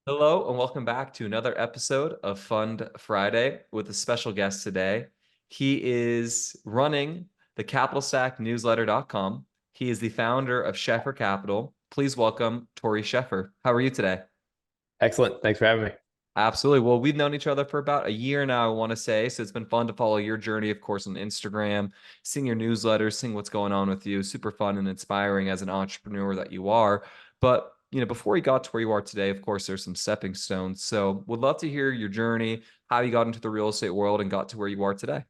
Hello and welcome back to another episode of Fund Friday with a special guest today. He is running the capitalstacknewsletter.com. He is the founder of Sheffer Capital. Please welcome Tory Sheffer. How are you today? Excellent. Thanks for having me. Absolutely. Well, we've known each other for about a year now, I want to say. So it's been fun to follow your journey, of course, on Instagram, seeing your newsletters, seeing what's going on with you. Super fun and inspiring as an entrepreneur that you are. But, before you got to where you are today, of course, there's some stepping stones. So would love to hear your journey, how you got into the real estate world and got to where you are today.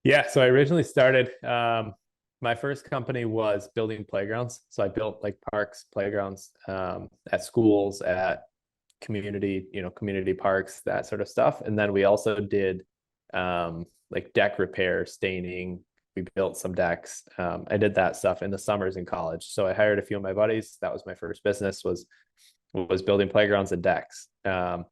Yeah, so I originally started my first company was building playgrounds. So I built like parks, playgrounds at schools, at community parks, that sort of stuff. And then we also did like deck repair, staining. We built some decks. I did that stuff in the summers in college. So I hired a few of my buddies. That was my first business was building playgrounds and decks. That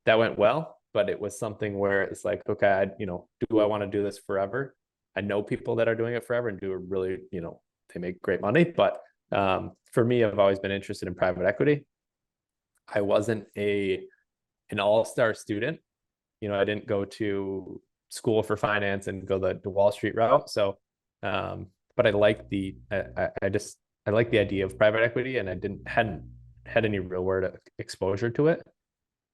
went well, but it was something where it's like, okay, do I want to do this forever? I know people that are doing it forever and do it really, they make great money. But for me, I've always been interested in private equity. I wasn't an all-star student. I didn't go to school for finance and go the Wall Street route. So, but I like I like the idea of private equity, and I hadn't had any real world exposure to it.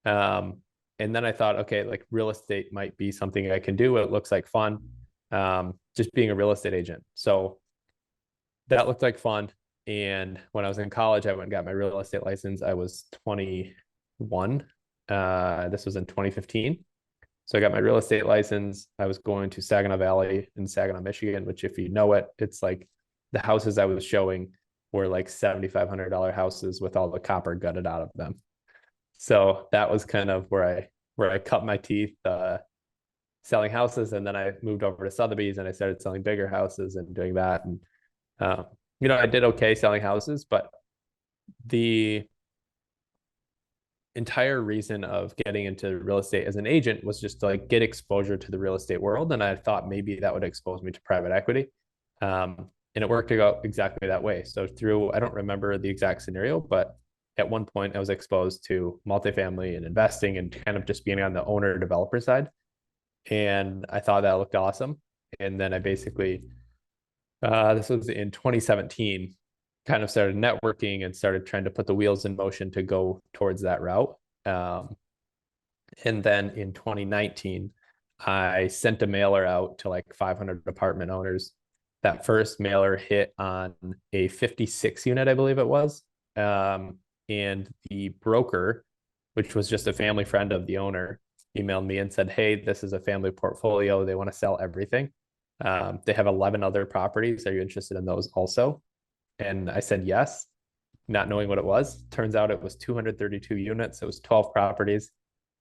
And then I thought, okay, like real estate might be something I can do. It looks like fun. Just being a real estate agent. So that looked like fun. And when I was in college, I went and got my real estate license. I was 21. This was in 2015. So I got my real estate license. I was going to Saginaw Valley in Saginaw, Michigan, which if you know it, it's like the houses I was showing were like $7,500 houses with all the copper gutted out of them. So that was kind of where I cut my teeth selling houses, and then I moved over to Sotheby's and I started selling bigger houses and doing that. And uh, I did okay selling houses, but the entire reason of getting into real estate as an agent was just to like get exposure to the real estate world, and I thought maybe that would expose me to private equity. And it worked out exactly that way. So through, I don't remember the exact scenario, but at one point I was exposed to multifamily and investing and kind of just being on the owner developer side. And I thought that looked awesome. And then I basically, this was in 2017, kind of started networking and started trying to put the wheels in motion to go towards that route. And then in 2019, I sent a mailer out to like 500 apartment owners. That first mailer hit on a 56 unit, I believe it was. And the broker, which was just a family friend of the owner, emailed me and said, hey, this is a family portfolio. They want to sell everything. They have 11 other properties. Are you interested in those also? And I said yes, not knowing what it was. Turns out it was 232 units. It was 12 properties.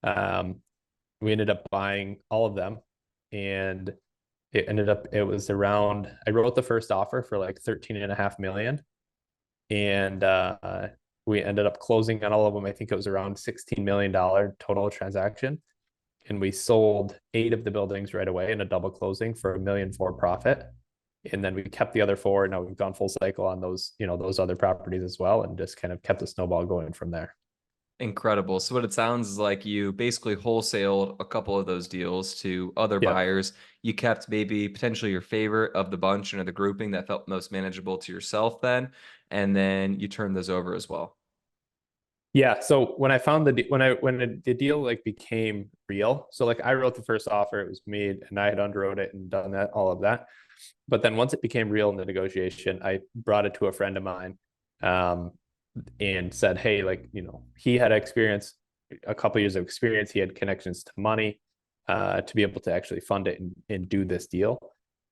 Um, we ended up buying all of them, and it was around, I wrote the first offer for like 13.5 million. And we ended up closing on all of them. I think it was around $16 million total transaction. And we sold 8 of the buildings right away in a double closing for $1 million for profit. And then we kept the other 4. Now we've gone full cycle on those other properties as well, and just kind of kept the snowball going from there. Incredible. So what it sounds is like you basically wholesaled a couple of those deals to other Yeah. buyers. You kept maybe potentially your favorite of the bunch or the grouping that felt most manageable to yourself then, and then you turned those over as well. Yeah. So when I found the deal like became real, so like I wrote the first offer, it was me, and I had underwrote it and done all of that. But then once it became real in the negotiation, I brought it to a friend of mine, um, and said, hey, like, he had experience, a couple years of experience. He had connections to money, to be able to actually fund it and do this deal.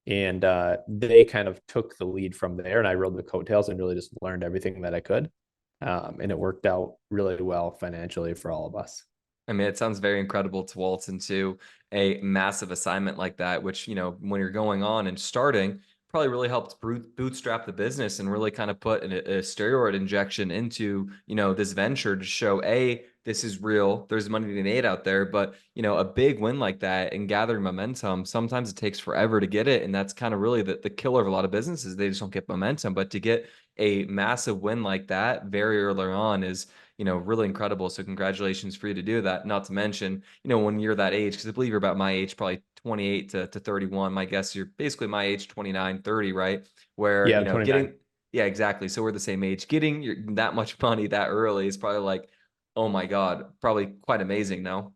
And they kind of took the lead from there, and I rode the coattails and really just learned everything that I could. And it worked out really well financially for all of us. I mean, it sounds very incredible to waltz into a massive assignment like that, which, when you're going on and starting, probably really helped bootstrap the business and really kind of put a steroid injection into, this venture to show, A, this is real. There's money to be made out there. But, a big win like that and gathering momentum, sometimes it takes forever to get it. And that's kind of really the killer of a lot of businesses. They just don't get momentum. But to get a massive win like that very early on is really incredible. So congratulations for you to do that. Not to mention, when you're that age, because I believe you're about my age, probably 28 to 31. My guess you're basically my age, 29, 30, right? Where, Yeah, 29. yeah, exactly. So we're the same age. Getting that much money that early is probably like, oh my God, probably quite amazing. No,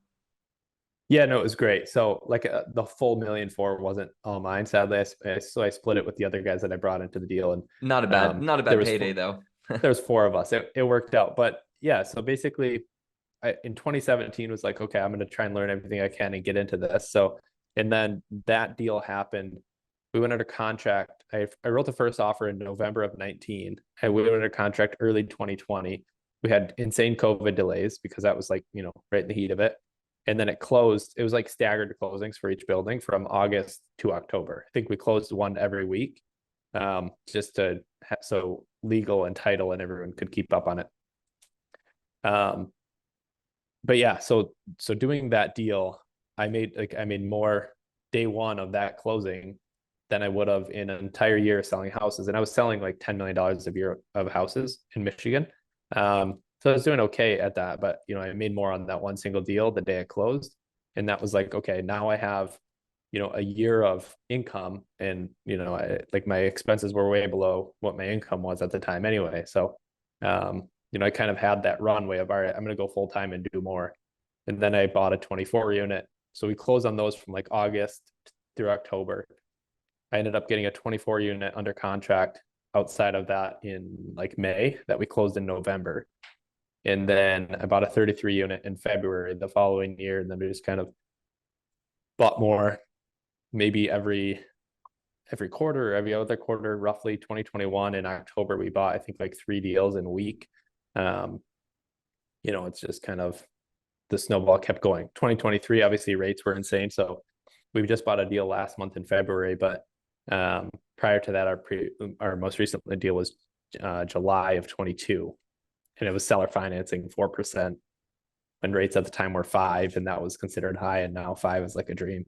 Yeah, no, it was great. So like the full million four wasn't all mine, sadly. So I split it with the other guys that I brought into the deal, and not a there bad was payday though. there's four of us. It worked out, but yeah. So basically, in 2017 was like, okay, I'm going to try and learn everything I can and get into this. So, and then that deal happened. We went under contract. I wrote the first offer in November of 19. And we went under contract early 2020. We had insane COVID delays because that was like, right in the heat of it. And then it closed. It was like staggered closings for each building from August to October. I think we closed one every week, just to so legal and title and everyone could keep up on it. Um, but yeah, so doing that deal, I made more day one of that closing than I would have in an entire year selling houses. And I was selling like $10 million a year of houses in Michigan. So I was doing okay at that, but I made more on that one single deal the day I closed. And that was like, okay, now I have, a year of income, and like my expenses were way below what my income was at the time anyway. So I kind of had that runway of, all right, I'm going to go full time and do more. And then I bought a 24 unit. So we closed on those from like August through October. I ended up getting a 24 unit under contract outside of that in like May that we closed in November. And then I bought a 33 unit in February the following year. And then we just kind of bought more, maybe every quarter or every other quarter. Roughly 2021 in October, we bought, I think, like 3 deals in a week. um it's just kind of the snowball kept going. 2023, obviously rates were insane, so we just bought a deal last month in February. But prior to that, our most recent deal was July of 22, and it was seller financing 4%, and rates at the time were 5, and that was considered high, and now 5 is like a dream.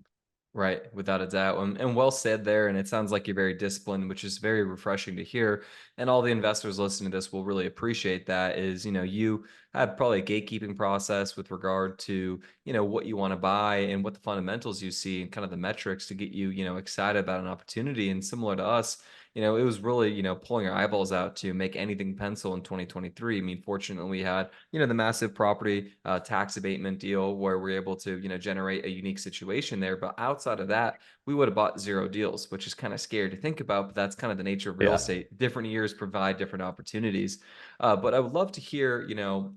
Right, without a doubt. And well said there. And it sounds like you're very disciplined, which is very refreshing to hear. And all the investors listening to this will really appreciate that is, you have probably a gatekeeping process with regard to, what you want to buy and what the fundamentals you see and kind of the metrics to get you, excited about an opportunity. And similar to us, it was really, pulling our eyeballs out to make anything pencil in 2023. I mean, fortunately, we had, the massive property tax abatement deal where we're able to, generate a unique situation there. But outside of that, we would have bought 0 deals, which is kind of scary to think about, but that's kind of the nature of real Yeah. estate. Different years provide different opportunities. But I would love to hear,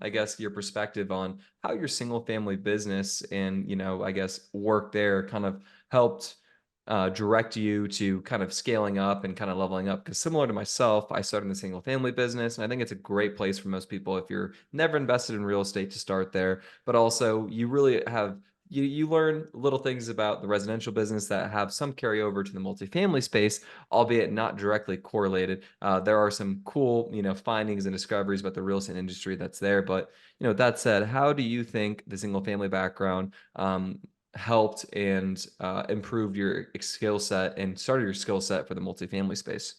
I guess your perspective on how your single family business and, I guess work there kind of helped direct you to kind of scaling up and kind of leveling up. Because similar to myself, I started in the single family business, and I think it's a great place for most people if you're never invested in real estate to start there. But also, you really have you learn little things about the residential business that have some carryover to the multifamily space, albeit not directly correlated. There are some cool, findings and discoveries about the real estate industry that's there. But that said, how do you think the single family background helped and improved your skill set and started your skill set for the multifamily space?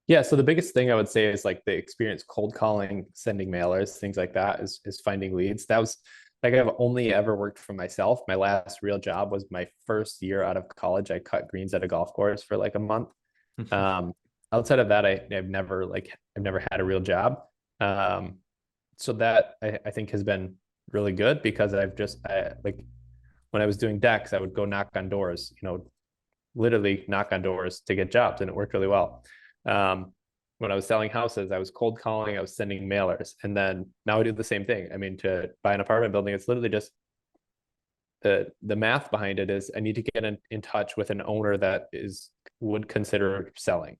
Yeah, so the biggest thing I would say is like the experience cold calling, sending mailers, things like that is finding leads. That was like, I've only ever worked for myself. My last real job was my first year out of college. I cut greens at a golf course for like a month. Um, Outside of that, I've never had a real job. Um, so that I think has been really good because like when I was doing decks, I would go knock on doors, literally knock on doors to get jobs, and it worked really well. Um, when I was selling houses, I was cold calling, I was sending mailers, and then now I do the same thing. I mean, to buy an apartment building, it's literally just the math behind it is I need to get in touch with an owner that would consider selling.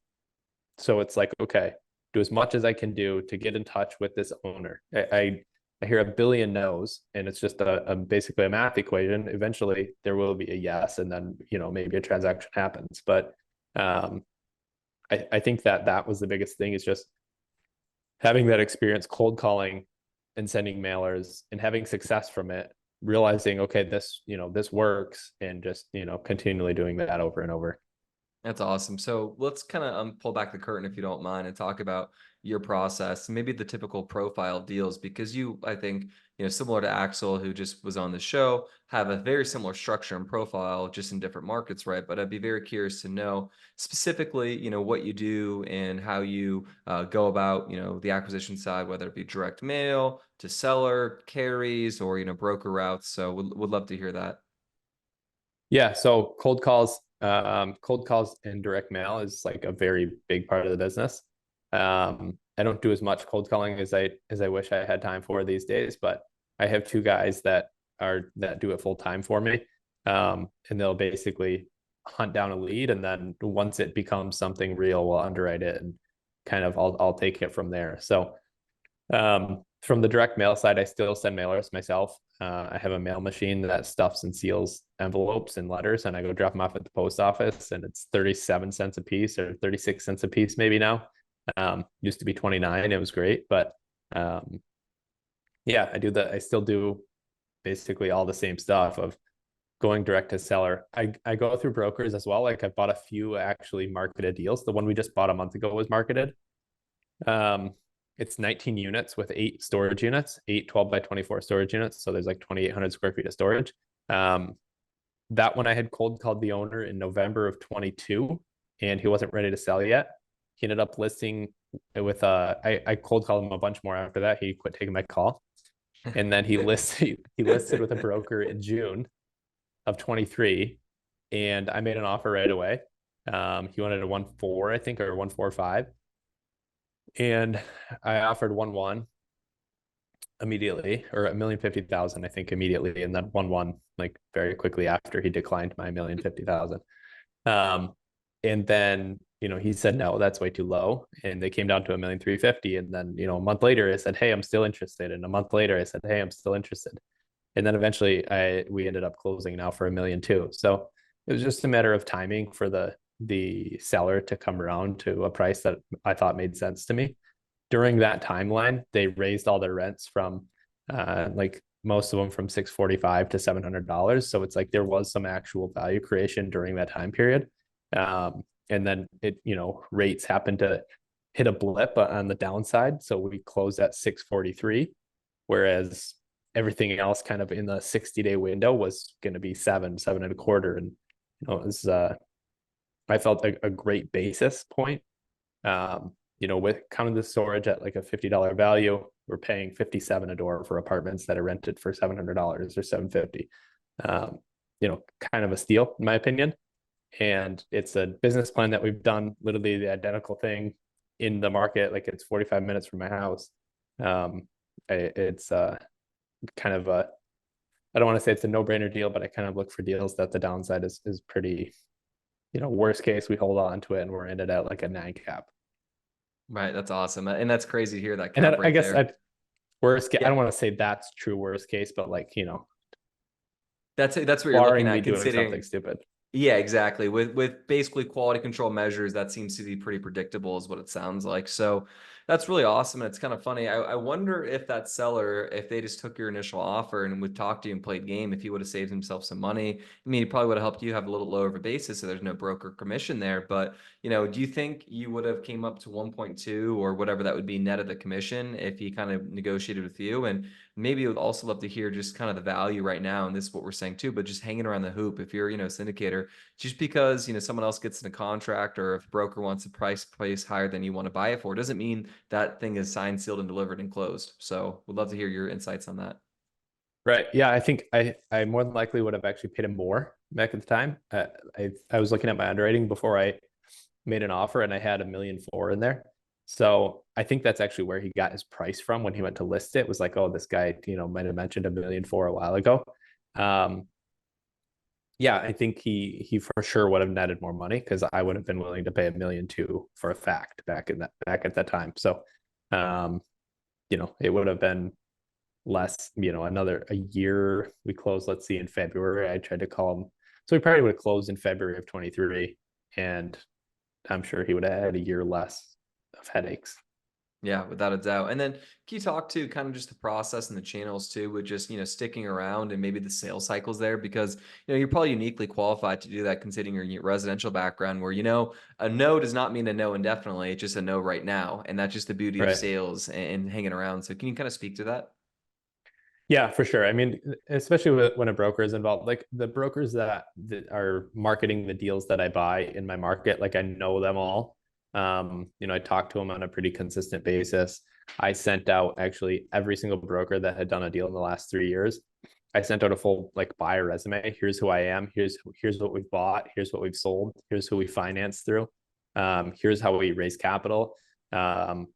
So it's like, okay, do as much as I can do to get in touch with this owner. I hear a billion no's, and it's just basically a math equation. Eventually, there will be a yes, and then maybe a transaction happens. But um, I think that was the biggest thing, is just having that experience cold calling and sending mailers and having success from it, realizing, okay, this works, and just continually doing that over and over. That's awesome. So let's kind of pull back the curtain, if you don't mind, and talk about your process, maybe the typical profile deals, because you, I think, similar to Axel, who just was on the show, have a very similar structure and profile, just in different markets, right? But I'd be very curious to know specifically, what you do and how you go about, the acquisition side, whether it be direct mail to seller, carries, or, broker routes. So would love to hear that. Yeah, so cold calls and direct mail is like a very big part of the business. I don't do as much cold calling as I wish I had time for these days, but I have two guys that do it full time for me. And they'll basically hunt down a lead, and then once it becomes something real, we'll underwrite it and kind of I'll take it from there. So from the direct mail side, I still send mailers myself. I have a mail machine that stuffs and seals envelopes and letters, and I go drop them off at the post office, and it's 37 cents a piece or 36 cents a piece maybe now. Used to be 29. It was great, but um, yeah, I still do basically all the same stuff of going direct to seller. I go through brokers as well. Like I bought a few actually marketed deals. The one we just bought a month ago was marketed. Um, it's 19 units with 8 storage units, 8 12 by 24 storage units. So there's like 2,800 square feet of storage. Um, that one I had cold called the owner in November of 22, and he wasn't ready to sell yet. He ended up listing with I cold called him a bunch more after that. He quit taking my call. And then he listed with a broker in June of 23, and I made an offer right away. He wanted a 1.4, I think, or 1.45. And I offered 1.1 immediately, or 1,050,000, I think, immediately, and then 1.1 like very quickly after he declined my 1,050,000. And then he said no, that's way too low, and they came down to 1,350,000. And then a month later, I said, hey, I'm still interested, and a month later, I said, hey, I'm still interested. And then eventually, we ended up closing now for 1,200,000. So it was just a matter of timing for the seller to come around to a price that I thought made sense to me. During that timeline, they raised all their rents from like most of them from 645 to $700. So it's like there was some actual value creation during that time period. And then rates happened to hit a blip on the downside. So we closed at 643, whereas everything else kind of in the 60-day window was going to be 7.25. And it was I felt a great basis point. With counting the storage at like a $50 value, we're paying 57 a door for apartments that are rented for $700 or 750. Kind of a steal in my opinion. And it's a business plan that we've done literally the identical thing in the market. Like it's 45 minutes from my house. It's kind of a, I don't want to say it's a no-brainer deal, but I kind of look for deals that the downside is pretty, worst case, we hold on to it and we're in it at like a 9 cap. Right, that's awesome, and that's crazy to hear that And cap I right guess there. worst case, I Yeah, don't want to say that's true worst case, but like, that's what you're looking barring me at, doing something considering. stupid. Yeah, exactly. With basically quality control measures, that seems to be pretty predictable, is what it sounds like. So that's really awesome. And it's kind of funny. I wonder if that seller, if they just took your initial offer and would talk to you and played game, if he would have saved himself some money. I mean, he probably would have helped you have a little lower of a basis, so there's no broker commission there. But do you think you would have came up to 1.2 or whatever that would be net of the commission if he kind of negotiated with you? And maybe would also love to hear just kind of the value right now, and this is what we're saying too, but just hanging around the hoop. If you're, a syndicator, just because someone else gets in a contract, or if a broker wants a price higher than you want to buy it for, doesn't mean that thing is signed, sealed, and delivered and closed. So would love to hear your insights on that. Right. Yeah. I think I more than likely would have actually paid him more back at the time. I was looking at my underwriting before I made an offer, and I had 1,400,000 in there. So I think that's actually where he got his price from when he went to list it. It was like, oh, this guy, might have mentioned 1,400,000 a while ago. Um, yeah, I think he for sure would have netted more money because I would have been willing to pay 1,200,000 for a fact back at that time. So, um, it would have been less, another a year. We closed, let's see, in February. I tried to call him. So we probably would have closed in February of 23, and I'm sure he would have had a year less of headaches. Yeah, without a doubt. And then can you talk to kind of just the process and the channels too, with just, sticking around and maybe the sales cycles there? Because, you're probably uniquely qualified to do that considering your residential background where, a no does not mean a no indefinitely. It's just a no right now. And that's just the beauty of Right. sales and hanging around. So can you kind of speak to that? Yeah, for sure. I mean, especially when a broker is involved, like the brokers that are marketing the deals that I buy in my market, like I know them all. I talk to them on a pretty consistent basis. I sent out actually every single broker that had done a deal in the last 3 years. I sent out a full like buyer resume. Here's who I am. Here's what we've bought. Here's what we've sold. Here's who we financed through. Here's how we raise capital. Um,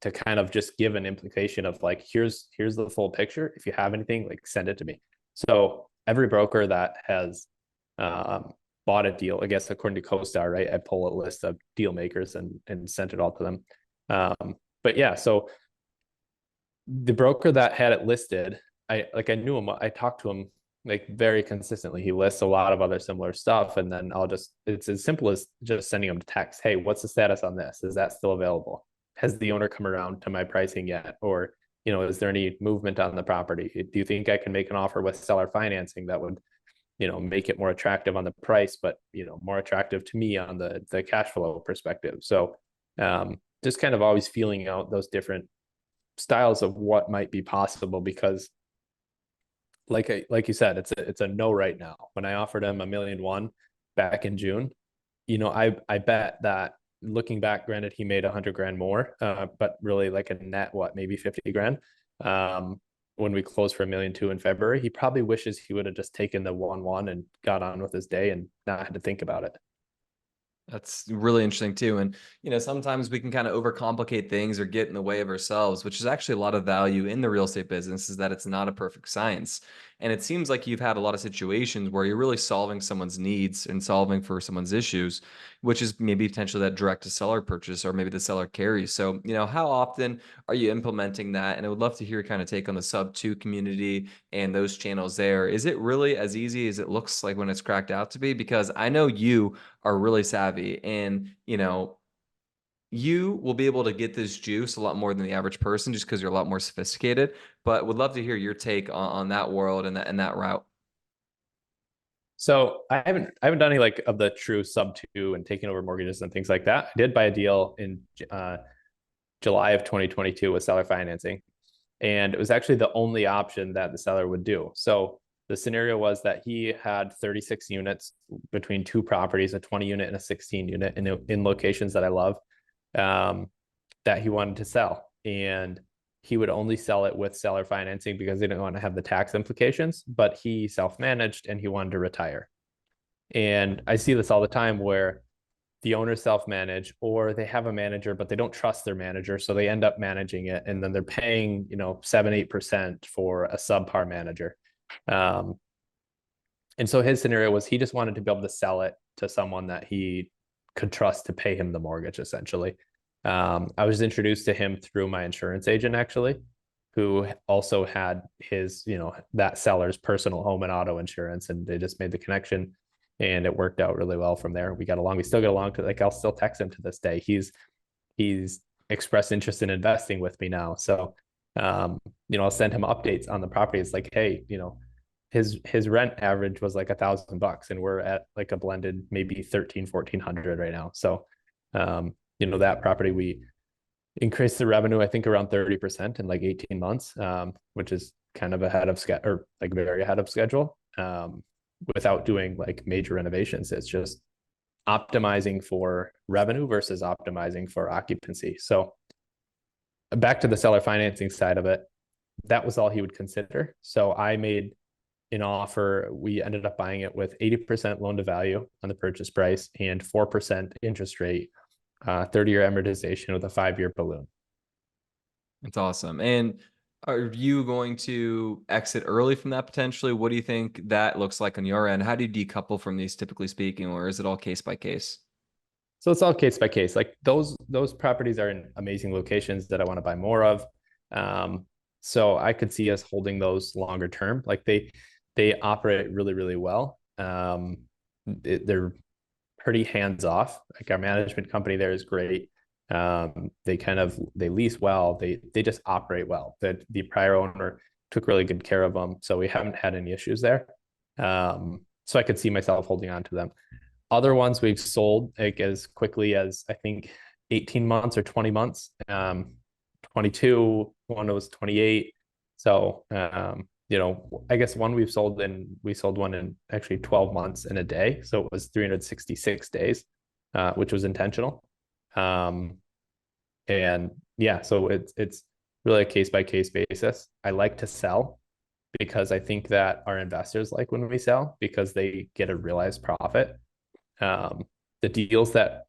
to kind of just give an implication of like, here's the full picture. If you have anything, like send it to me. So every broker that has um, bought a deal, I guess according to CoStar, right? I pull a list of deal makers and sent it all to them. But yeah, so the broker that had it listed, I knew him. I talked to him like very consistently. He lists a lot of other similar stuff, and then it's as simple as just sending him a text. Hey, what's the status on this? Is that still available? Has the owner come around to my pricing yet? Or, is there any movement on the property? Do you think I can make an offer with seller financing that would, make it more attractive on the price, but, more attractive to me on the cash flow perspective? So just kind of always feeling out those different styles of what might be possible because like you said, it's a no right now. When I offered him 1,000,001 back in June, I bet that looking back, granted he made 100 grand more, but really like a net what maybe 50 grand. When we closed for 1,200,000 in February, he probably wishes he would have just taken the 1-1 and got on with his day and not had to think about it. That's really interesting too. And, sometimes we can kind of overcomplicate things or get in the way of ourselves, which is actually a lot of value in the real estate business is that it's not a perfect science. And it seems like you've had a lot of situations where you're really solving someone's needs and solving for someone's issues, which is maybe potentially that direct to seller purchase or maybe the seller carries. So, how often are you implementing that? And I would love to hear your kind of take on the sub two community and those channels there. Is it really as easy as it looks like when it's cracked out to be? Because I know you are really savvy and you will be able to get this juice a lot more than the average person just because you're a lot more sophisticated, but would love to hear your take on that world and that route. So I haven't done any like of the true sub two and taking over mortgages and things like that. I did buy a deal in July of 2022 with seller financing, and it was actually the only option that the seller would do. So the scenario was that he had 36 units between two properties, a 20 unit and a 16 unit in locations that I love, that he wanted to sell. And he would only sell it with seller financing because he didn't want to have the tax implications, but he self-managed and he wanted to retire. And I see this all the time where the owners self-manage or they have a manager, but they don't trust their manager. So they end up managing it. And then they're paying, 7-8% for a subpar manager. Um, and so his scenario was he just wanted to be able to sell it to someone that he could trust to pay him the mortgage, essentially. I was introduced to him through my insurance agent, actually, who also had his, that seller's personal home and auto insurance, and they just made the connection, and it worked out really well from there. We got along. We still get along. To like, I'll still text him to this day. He's expressed interest in investing with me now, so I'll send him updates on the property. It's like, hey, his rent average was like $1,000 and we're at like a blended maybe 1,300-1,400 right now. So that property we increased the revenue I think around 30% in like 18 months, which is kind of ahead of schedule or like very ahead of schedule, without doing like major renovations. It's just optimizing for revenue versus optimizing for occupancy. So back to the seller financing side of it, that was all he would consider. So I made an offer. We ended up buying it with 80% loan to value on the purchase price and 4% interest rate, 30-year amortization with a 5-year balloon. That's awesome. And are you going to exit early from that potentially? What do you think that looks like on your end? How do you decouple from these typically speaking, or is it all case by case? So it's all case by case. Like those properties are in amazing locations that I want to buy more of. So I could see us holding those longer term. Like they operate really, really well. They're pretty hands off. Like our management company there is great. They lease well. They just operate well. The prior owner took really good care of them, so we haven't had any issues there. So I could see myself holding on to them. Other ones we've sold like as quickly as I think 18 months or 20 months. 22, one was 28. So I guess one we sold one in actually 12 months in a day. So it was 366 days, which was intentional. Um, and yeah, so it's really a case by case basis. I like to sell because I think that our investors like when we sell because they get a realized profit. Um, the deals that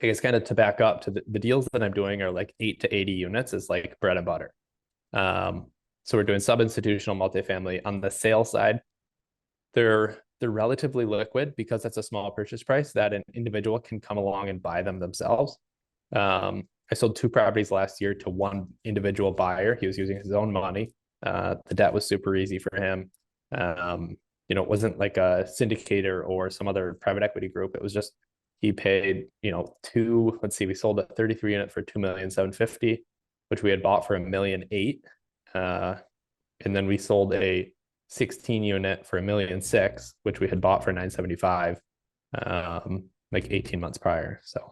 I guess kind of to back up to the deals that I'm doing are like 8 to 80 units is like bread and butter. Um, so we're doing sub-institutional multifamily. On the sale side, they're relatively liquid because that's a small purchase price that an individual can come along and buy them themselves. I sold 2 properties last year to one individual buyer. He was using his own money. The debt was super easy for him. It wasn't like a syndicator or some other private equity group. It was just he paid, we sold a 33 unit for 2,750,000, which we had bought for 1,800,000. And then we sold a 16 unit for 1,600,000, which we had bought for 975, like 18 months prior. So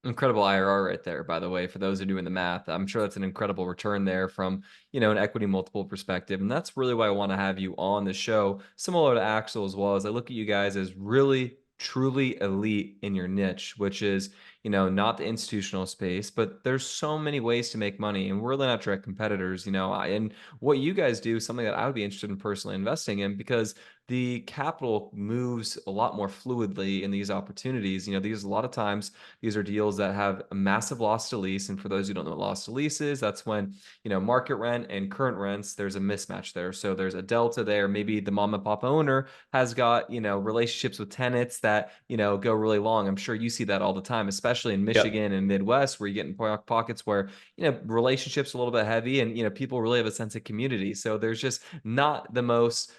Incredible IRR right there, by the way, for those who are doing the math. I'm sure that's an incredible return there from, an equity multiple perspective. And that's really why I want to have you on the show, similar to Axel as well, as I look at you guys as really, truly elite in your niche, which is, not the institutional space, but there's so many ways to make money. And we're really not direct competitors, and what you guys do is something that I would be interested in personally investing in because the capital moves a lot more fluidly in these opportunities. These a lot of times these are deals that have a massive loss to lease. And for those who don't know what loss to lease is, that's when, market rent and current rents, there's a mismatch there. So there's a delta there. Maybe the mom and pop owner has got, relationships with tenants that, go really long. I'm sure you see that all the time, especially in yep. Michigan and Midwest, where you get in pockets where, relationships a little bit heavy and, people really have a sense of community. So there's just not the most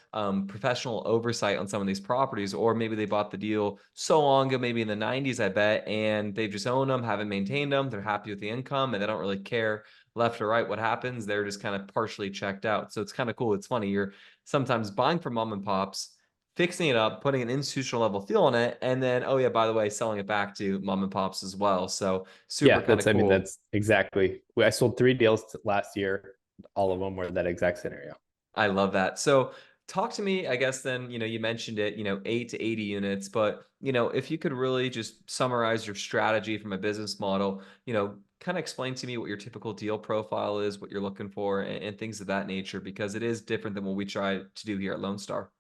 professional oversight on some of these properties, or maybe they bought the deal so long ago, maybe in the 90s, I bet, and they've just owned them, haven't maintained them. They're happy with the income and they don't really care left or right what happens. They're just kind of partially checked out. So it's kind of cool. It's funny. You're sometimes buying from mom and pops, fixing it up, putting an institutional level feel on it, and then, oh yeah, by the way, selling it back to mom and pops as well. So super Yeah, kind of cool. that's exactly. I sold 3 deals last year. All of them were that exact scenario. I love that. So talk to me, I guess then, you mentioned it, 8 to 80 units, but, if you could really just summarize your strategy from a business model, kind of explain to me what your typical deal profile is, what you're looking for, and things of that nature, because it is different than what we try to do here at Lone Star.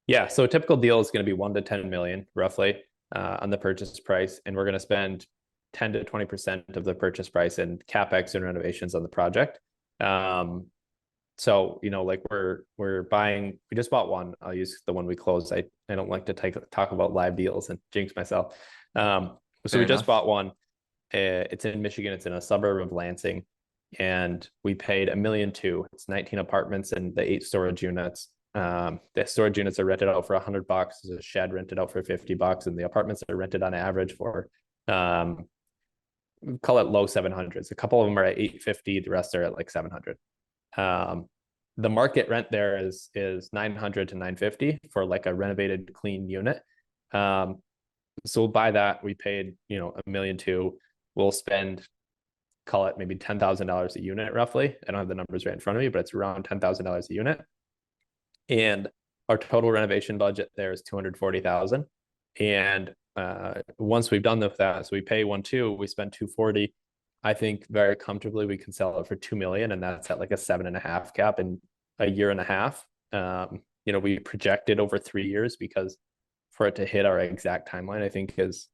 Yeah, so a typical deal is going to be 1 to 10 million roughly on the purchase price, and we're going to spend 10 to 20% of the purchase price in capex and renovations on the project. So like we're buying. We just bought one. I'll use the one we closed. I don't like to talk about live deals and jinx myself. So Fair we just enough. bought one. It's in Michigan. It's in a suburb of Lansing, and we paid 1,200,000. It's 19 apartments and the 8 storage units. The storage units are rented out for $100. There's a shed rented out for $50, and the apartments are rented on average for um, call it low 700s. A couple of them are at 850. The rest are at like 700. Um, the market rent there is 900 to 950 for like a renovated clean unit. So we'll buy that. We paid 1,200,000. We'll spend, call it maybe $10,000 a unit roughly. I don't have the numbers right in front of me, but it's around $10,000 a unit. And our total renovation budget there is 240,000. And once we've done that, so we pay 1.2, we spend 240. I think very comfortably we can sell it for 2 million, and that's at like a 7.5 cap in a year and a half. We projected over 3 years because for it to hit our exact timeline, I think is,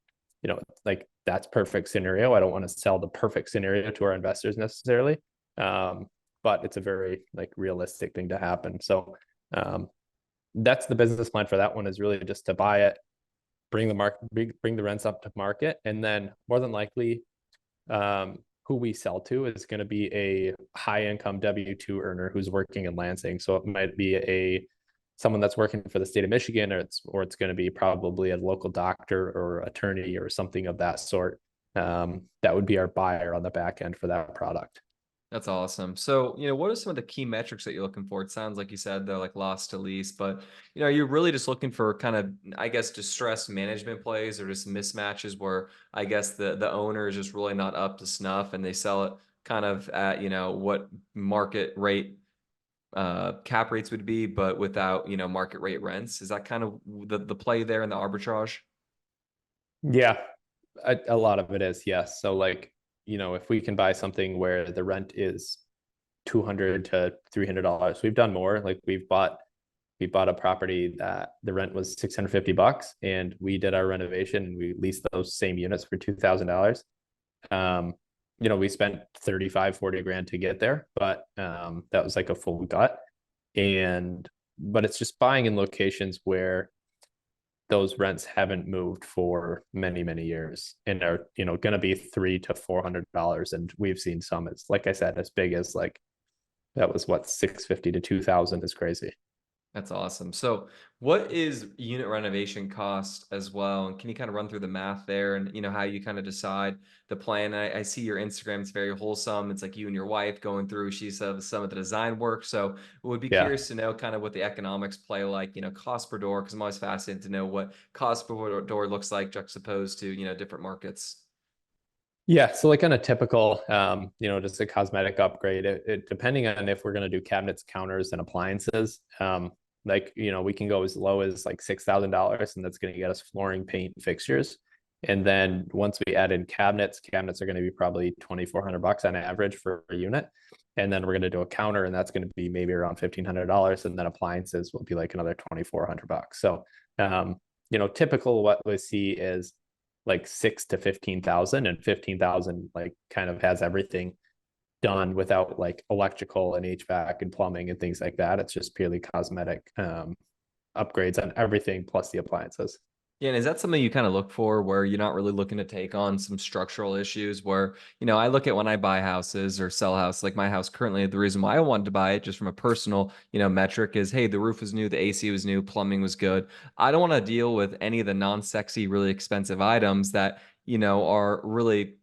like that's perfect scenario. I don't want to sell the perfect scenario to our investors necessarily, but it's a very like realistic thing to happen. So that's the business plan for that one, is really just to buy it, bring the rents up to market, and then more than likely who we sell to is going to be a high income W-2 earner who's working in Lansing. So it might be someone that's working for the state of Michigan, or it's going to be probably a local doctor or attorney or something of that sort. that would be our buyer on the back end for that product. That's awesome. So, what are some of the key metrics that you're looking for? It sounds like you said they're like loss to lease, but are you really just looking for kind of, I guess, distress management plays or just mismatches where I guess the owner is just really not up to snuff and they sell it kind of at, what market rate cap rates would be, but without, market rate rents? Is that kind of the play there in the arbitrage? Yeah, a lot of it is, yes. So like, if we can buy something where the rent is $200 to $300, we've done more. Like we bought a property that the rent was $650 and we did our renovation and we leased those same units for $2,000. Um, we spent 35, 40 grand to get there, but that was like a full gut. But it's just buying in locations where those rents haven't moved for many, many years and are, going to be $300 to $400. And we've seen some, it's like I said, as big as like that was what 650 to 2,000 is crazy. That's awesome. So what is unit renovation cost as well? And can you kind of run through the math there and how you kind of decide the plan? I see your Instagram, it's very wholesome. It's like you and your wife going through, she said some of the design work. So would be Yeah. curious to know kind of what the economics play like, cost per door, because I'm always fascinated to know what cost per door looks like juxtaposed to, different markets. Yeah, so like on a typical, just a cosmetic upgrade, depending on if we're going to do cabinets, counters, and appliances, like we can go as low as like $6,000, and that's going to get us flooring, paint, fixtures, and then once we add in cabinets are going to be probably $2,400 on average for a unit, and then we're going to do a counter, and that's going to be maybe around $1,500, and then appliances will be like another $2,400. So, typical what we see is like 6 to 15,000, and 15,000 like kind of has everything done without like electrical and HVAC and plumbing and things like that. It's just purely cosmetic upgrades on everything plus the appliances. Yeah, and is that something you kind of look for where you're not really looking to take on some structural issues where, I look at when I buy houses or sell house, like my house currently, the reason why I wanted to buy it just from a personal, metric is, hey, the roof was new, the AC was new, plumbing was good. I don't want to deal with any of the non-sexy, really expensive items that, are really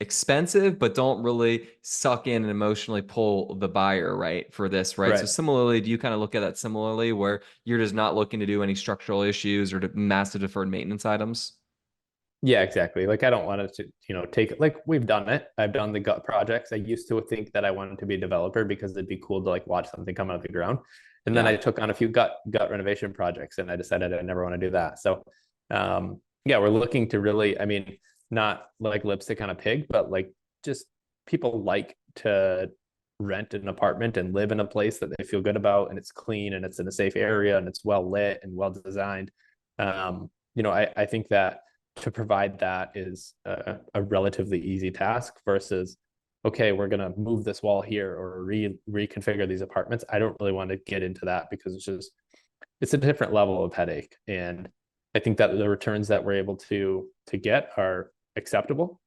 expensive, but don't really suck in and emotionally pull the buyer, right, for this, right? So Right. similarly, do you kind of look at that similarly where you're just not looking to do any structural issues or massive deferred maintenance items? Yeah, exactly. Like I don't want it to, take it like we've done it. I've done the gut projects. I used to think that I wanted to be a developer because it'd be cool to like watch something come out of the ground. And then Yeah. I took on a few gut renovation projects and I decided I never want to do that. So yeah, we're looking to really, I mean, not like lipstick on a pig, but like just people like to rent an apartment and live in a place that they feel good about and it's clean and it's in a safe area and it's well lit and well designed. I think that to provide that is a relatively easy task versus okay, we're going to move this wall here or reconfigure these apartments. I don't really want to get into that because it's a different level of headache, and I think that the returns that we're able to get are acceptable.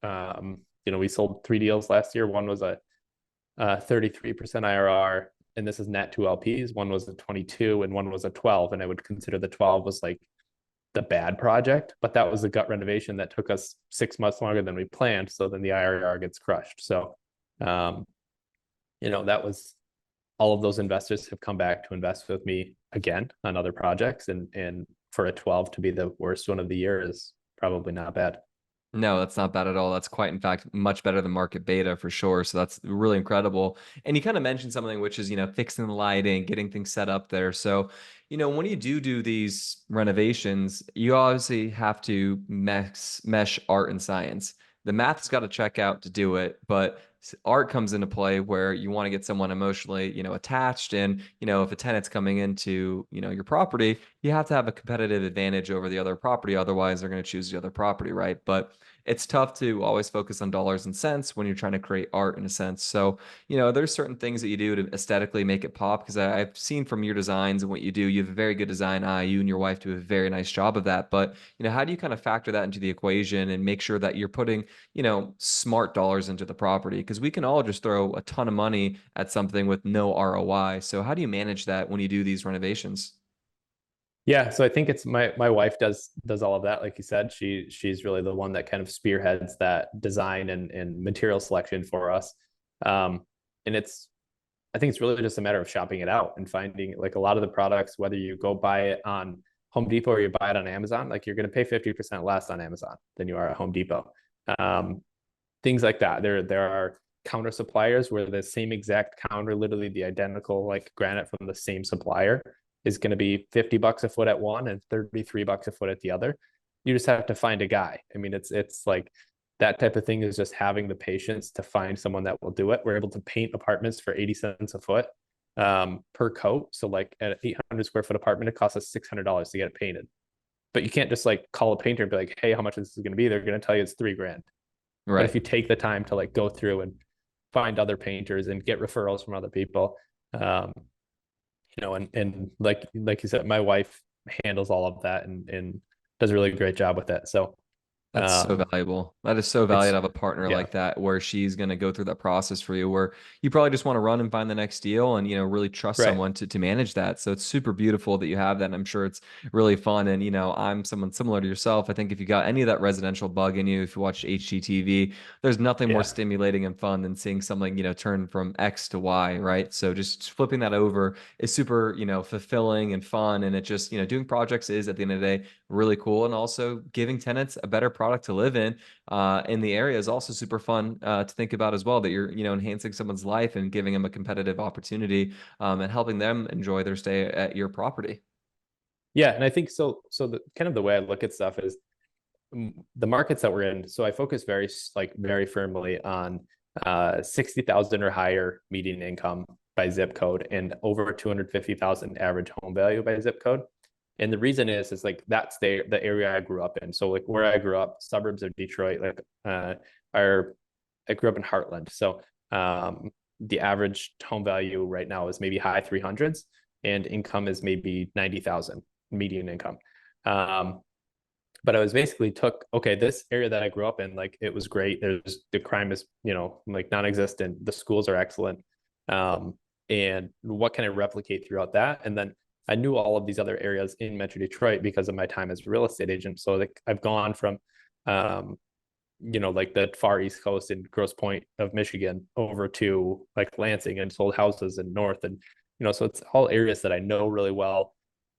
We sold 3 deals last year. One was a 33% IRR, and this is net to LPs. One was a 22 and one was a 12, and I would consider the 12 was like the bad project, but that was a gut renovation that took us 6 months longer than we planned. So then the IRR gets crushed. So, um, that was all of those investors have come back to invest with me again on other projects. And for a 12 to be the worst one of the year is probably not bad. No, that's not bad at all. That's quite, in fact, much better than market beta for sure. So that's really incredible. And you kind of mentioned something which is, fixing the lighting, getting things set up there. So, when you do these renovations, you obviously have to mesh art and science. The math's got to check out to do it, but art comes into play where you want to get someone emotionally, attached. And, if a tenant's coming into, your property, you have to have a competitive advantage over the other property. Otherwise, they're going to choose the other property, right? But it's tough to always focus on dollars and cents when you're trying to create art in a sense. So, there's certain things that you do to aesthetically make it pop because I've seen from your designs and what you do, you have a very good design eye. You and your wife do a very nice job of that. But, how do you kind of factor that into the equation and make sure that you're putting, smart dollars into the property? Because we can all just throw a ton of money at something with no ROI. So, how do you manage that when you do these renovations? Yeah, so I think it's my wife does all of that. Like you said, she's really the one that kind of spearheads that design and material selection for us. Um, and I think it's really just a matter of shopping it out and finding like a lot of the products, whether you go buy it on Home Depot or you buy it on Amazon, like you're going to pay 50% less on Amazon than you are at Home Depot. Um, Things like that. There are counter suppliers where the same exact counter, literally the identical like granite from the same supplier, is going to be $50 a foot at one and $33 a foot at the other. You just have to find a guy. I mean, it's like that type of thing is just having the patience to find someone that will do it. We're able to paint apartments for 80 cents a foot per coat. So like an 800 square foot apartment, it costs us $600 to get it painted. But you can't just like call a painter and be like, hey, how much is this going to be? They're going to tell you it's $3,000. But if Right. you take the time to like go through and find other painters and get referrals from other people, um, and like you said, my wife handles all of that and does a really great job with it. So That's so um, valuable. That is so valuable it's to have a partner yeah, like that where she's going to go through that process for you, where you probably just want to run and find the next deal and, really trust right. someone to manage that. So it's super beautiful that you have that. And I'm sure it's really fun. And, I'm someone similar to yourself. I think if you got any of that residential bug in you, if you watch HGTV, there's nothing more Yeah. stimulating and fun than seeing something, turn from X to Y, right? So just flipping that over is super, fulfilling and fun. And it just, doing projects is at the end of the day really cool. And also giving tenants a better product to live in the area is also super fun to think about as well. That you're, enhancing someone's life and giving them a competitive opportunity and helping them enjoy their stay at your property. Yeah. And I think so. So the kind of the way I look at stuff is the markets that we're in. So I focus very firmly on 60,000 or higher median income by zip code and over 250,000 average home value by zip code. And the reason is like that's the area I grew up in. So like where I grew up, suburbs of Detroit, like are I grew up in Heartland. So the average home value right now is maybe high 300s and income is maybe 90,000 median income. Um, but I was basically took, okay, this area that I grew up in, like it was great. There's the crime is, like non-existent. The schools are excellent. And what can I replicate throughout that? And then I knew all of these other areas in Metro Detroit because of my time as a real estate agent. So like I've gone from um, like the far East Coast and Grosse Pointe of Michigan over to like Lansing and sold houses in North. And, so it's all areas that I know really well.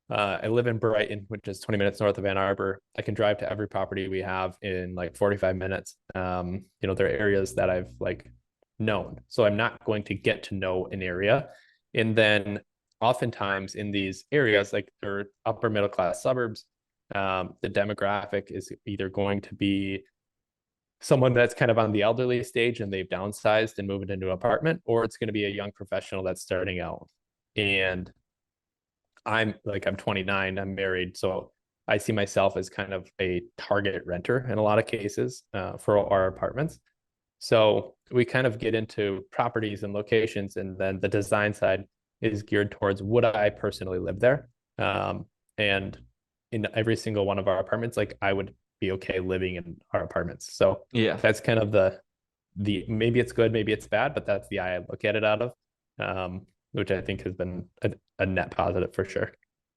I live in Brighton, which is 20 minutes north of Ann Arbor. I can drive to every property we have in like 45 minutes. There are areas that I've like known. So I'm not going to get to know an area. And then oftentimes in these areas, like they're upper middle class suburbs, the demographic is either going to be someone that's kind of on the elderly stage and they've downsized and moved into an apartment, or it's going to be a young professional that's starting out. And I'm 29, I'm married, so I see myself as kind of a target renter in a lot of cases for our apartments. So we kind of get into properties and locations, and then the design side is geared towards would I personally live there? And in every single one of our apartments, like I would be okay living in our apartments. So Yeah. that's kind of the maybe it's good, maybe it's bad, but that's the eye I look at it out of, which I think has been a net positive for sure.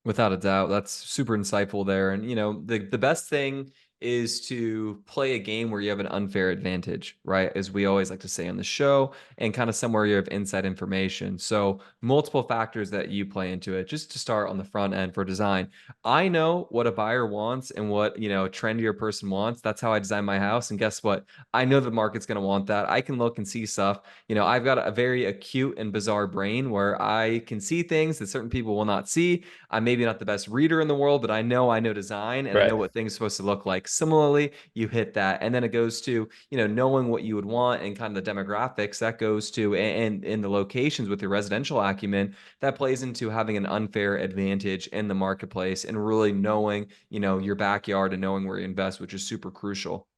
Without a doubt, that's super insightful there. And the best thing is to play a game where you have an unfair advantage, right? As we always like to say on the show, and kind of somewhere you have inside information. So multiple factors that you play into it. Just to start on the front end for design, I know what a buyer wants and what a trendier person wants. That's how I design my house. And guess what? I know the market's going to want that. I can look and see stuff. I've got a very acute and bizarre brain where I can see things that certain people will not see. I'm maybe not the best reader in the world, but I know design and I know Right. what things are supposed to look like. Similarly, you hit that. And then it goes to, knowing what you would want and kind of the demographics that goes to and in the locations with your residential acumen that plays into having an unfair advantage in the marketplace and really knowing, your backyard and knowing where you invest, which is super crucial.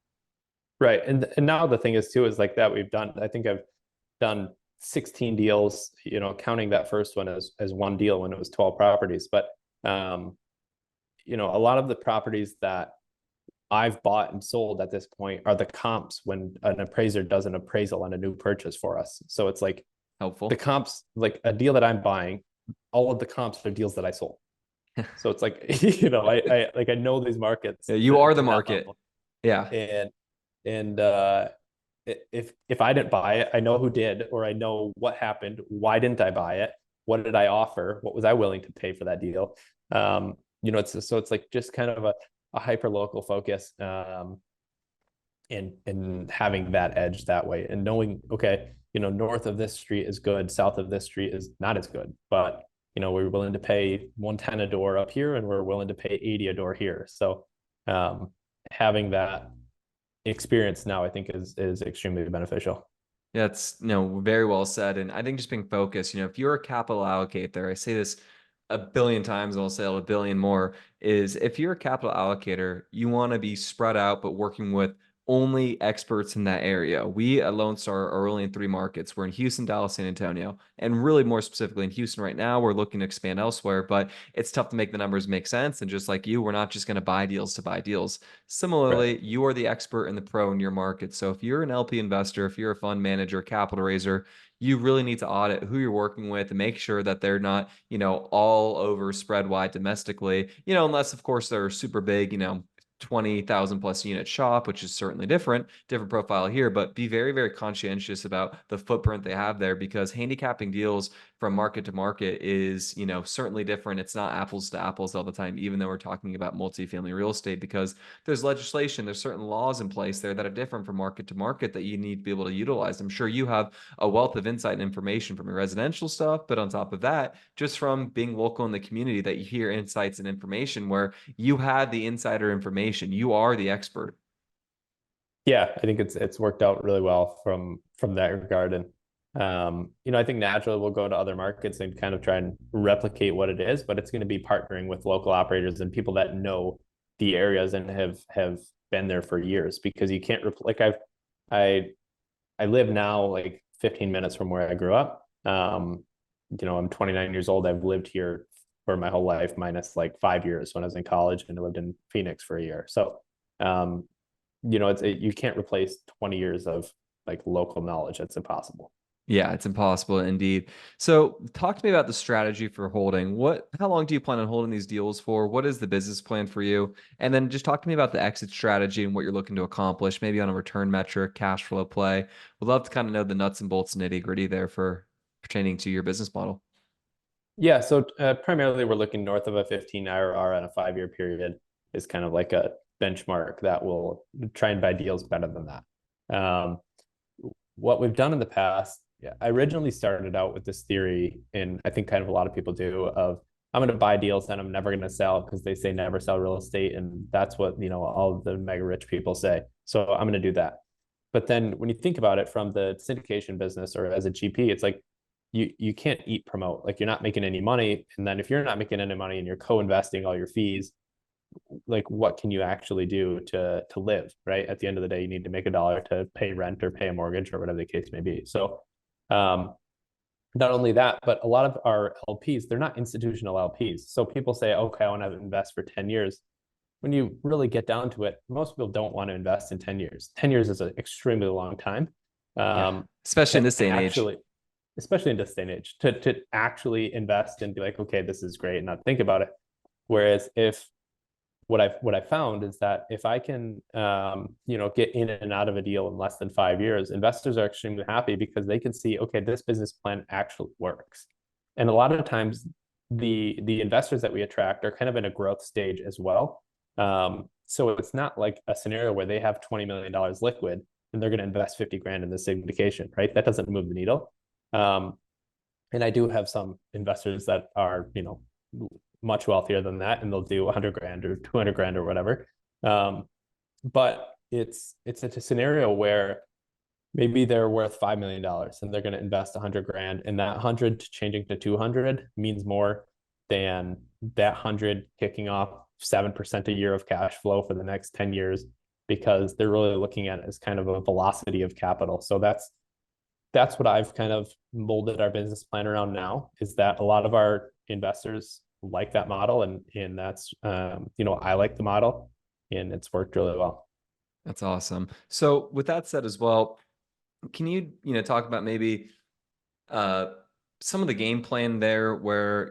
Right. And now the thing is too is like that we've done, I think I've done 16 deals, counting that first one as one deal when it was 12 properties. But um, a lot of the properties that I've bought and sold at this point are the comps when an appraiser does an appraisal on a new purchase for us. So it's like the Helpful. comps, like a deal that I'm buying, all of the comps are deals that I sold. So it's like, you know, I know these markets Yeah, you are the to that market. level. Yeah. And and if I didn't buy it, I know who did, or I know what happened. Why didn't I buy it? What did I offer? What was I willing to pay for that deal? You know, it's like just kind of a hyper local focus, and having that edge that way, and knowing, okay, you know, north of this street is good, south of this street is not as good, but you know, we're willing to pay 110 a door up here, and we're willing to pay 80 a door here. So um, having that experience now, I think is extremely beneficial. Yeah, it's very well said. And I think just being focused, if you're a capital allocator, I say this a billion times and I'll say it a billion more, is if you're a capital allocator, you want to be spread out, but working with only experts in that area. We at Lone Star are only in 3 markets. We're in Houston, Dallas, San Antonio, and really more specifically in Houston right now. We're looking to expand elsewhere, but it's tough to make the numbers make sense. And just like you, we're not just going to buy deals to buy deals. Right. Similarly, you are the expert and the pro in your market. So if you're an LP investor, if you're a fund manager, capital raiser, you really need to audit who you're working with and make sure that they're not, all over spread wide domestically, unless of course they're super big, 20,000 plus unit shop, which is certainly different profile here, but be very, very conscientious about the footprint they have there, because handicapping deals from market to market is, certainly different. It's not apples to apples all the time, even though we're talking about multifamily real estate, because there's legislation, there's certain laws in place there that are different from market to market that you need to be able to utilize. I'm sure you have a wealth of insight and information from your residential stuff, but on top of that, just from being local in the community, that you hear insights and information where you had the insider information. You are the expert. Yeah, I think it's worked out really well from that regard. And you know, I think naturally we'll go to other markets and kind of try and replicate what it is, but it's going to be partnering with local operators and people that know the areas and have been there for years, because you can't like I I live now like 15 minutes from where I grew up. You know, I'm 29 years old. I've lived here for my whole life, minus like 5 years when I was in college, and I lived in Phoenix for a year. So um, you know, you can't replace 20 years of like local knowledge. That's impossible. Yeah, it's impossible indeed. So, talk to me about the strategy for holding. How long do you plan on holding these deals for? What is the business plan for you? And then just talk to me about the exit strategy and what you're looking to accomplish, maybe on a return metric, cash flow play. We'd love to kind of know the nuts and bolts, nitty gritty there for pertaining to your business model. Yeah, so primarily we're looking north of a 15 IRR on a 5 year period is kind of like a benchmark that will try and buy deals better than that. What we've done in the past, yeah, I originally started out with this theory, and I think kind of a lot of people do, of I'm going to buy deals and I'm never going to sell, because they say never sell real estate, and that's what, you know, all of the mega rich people say. So I'm going to do that. But then when you think about it from the syndication business or as a GP, it's like you can't eat promote. Like, you're not making any money, and then if you're not making any money and you're co-investing all your fees, like what can you actually do to live, right? At the end of the day, you need to make a dollar to pay rent or pay a mortgage or whatever the case may be. So um, not only that, but a lot of our LPs, they're not institutional LPs. So people say, okay, I want to invest for 10 years. When you really get down to it, most people don't want to invest in 10 years. 10 years is an extremely long time. Yeah, Um, especially in to this day and age. actually, especially in this day and age, to actually invest and be like, okay, this is great, and not think about it. Whereas if what I found is that if I can, you know, get in and out of a deal in less than 5 years, investors are extremely happy, because they can see, okay, this business plan actually works. And a lot of times, the investors that we attract are kind of in a growth stage as well. So it's not like a scenario where they have $20 million liquid and they're going to invest 50 grand in the syndication, right? That doesn't move the needle. Um, and I do have some investors that are, you know, much wealthier than that, and they'll do 100 grand or 200 grand or whatever. Um, but it's a scenario where maybe they're worth $5 million and they're going to invest 100 grand, and that 100 changing to 200 means more than that 100 kicking off 7% a year of cash flow for the next 10 years, because they're really looking at it as kind of a velocity of capital. So that's what I've kind of molded our business plan around now, is that a lot of our investors like that model, and that's you know, I like the model, and it's worked really well. That's awesome. So, with that said as well, can you, talk about maybe uh some of the game plan there where,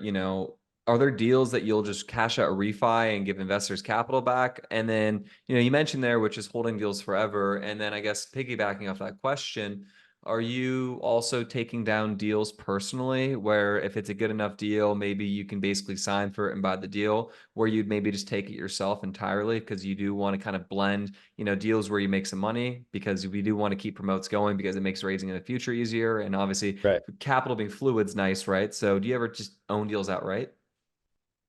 are there deals that you'll just cash out a refi and give investors capital back? And then, you mentioned there, which is holding deals forever. And then I guess piggybacking off that question, are you also taking down deals personally where if it's a good enough deal, maybe you can basically sign for it and buy the deal, where you'd maybe just take it yourself entirely because you do want to kind of blend, deals where you make some money because we do want to keep promotes going because it makes raising in the future easier. And obviously Right. capital being fluid is nice, right? So do you ever just own deals outright?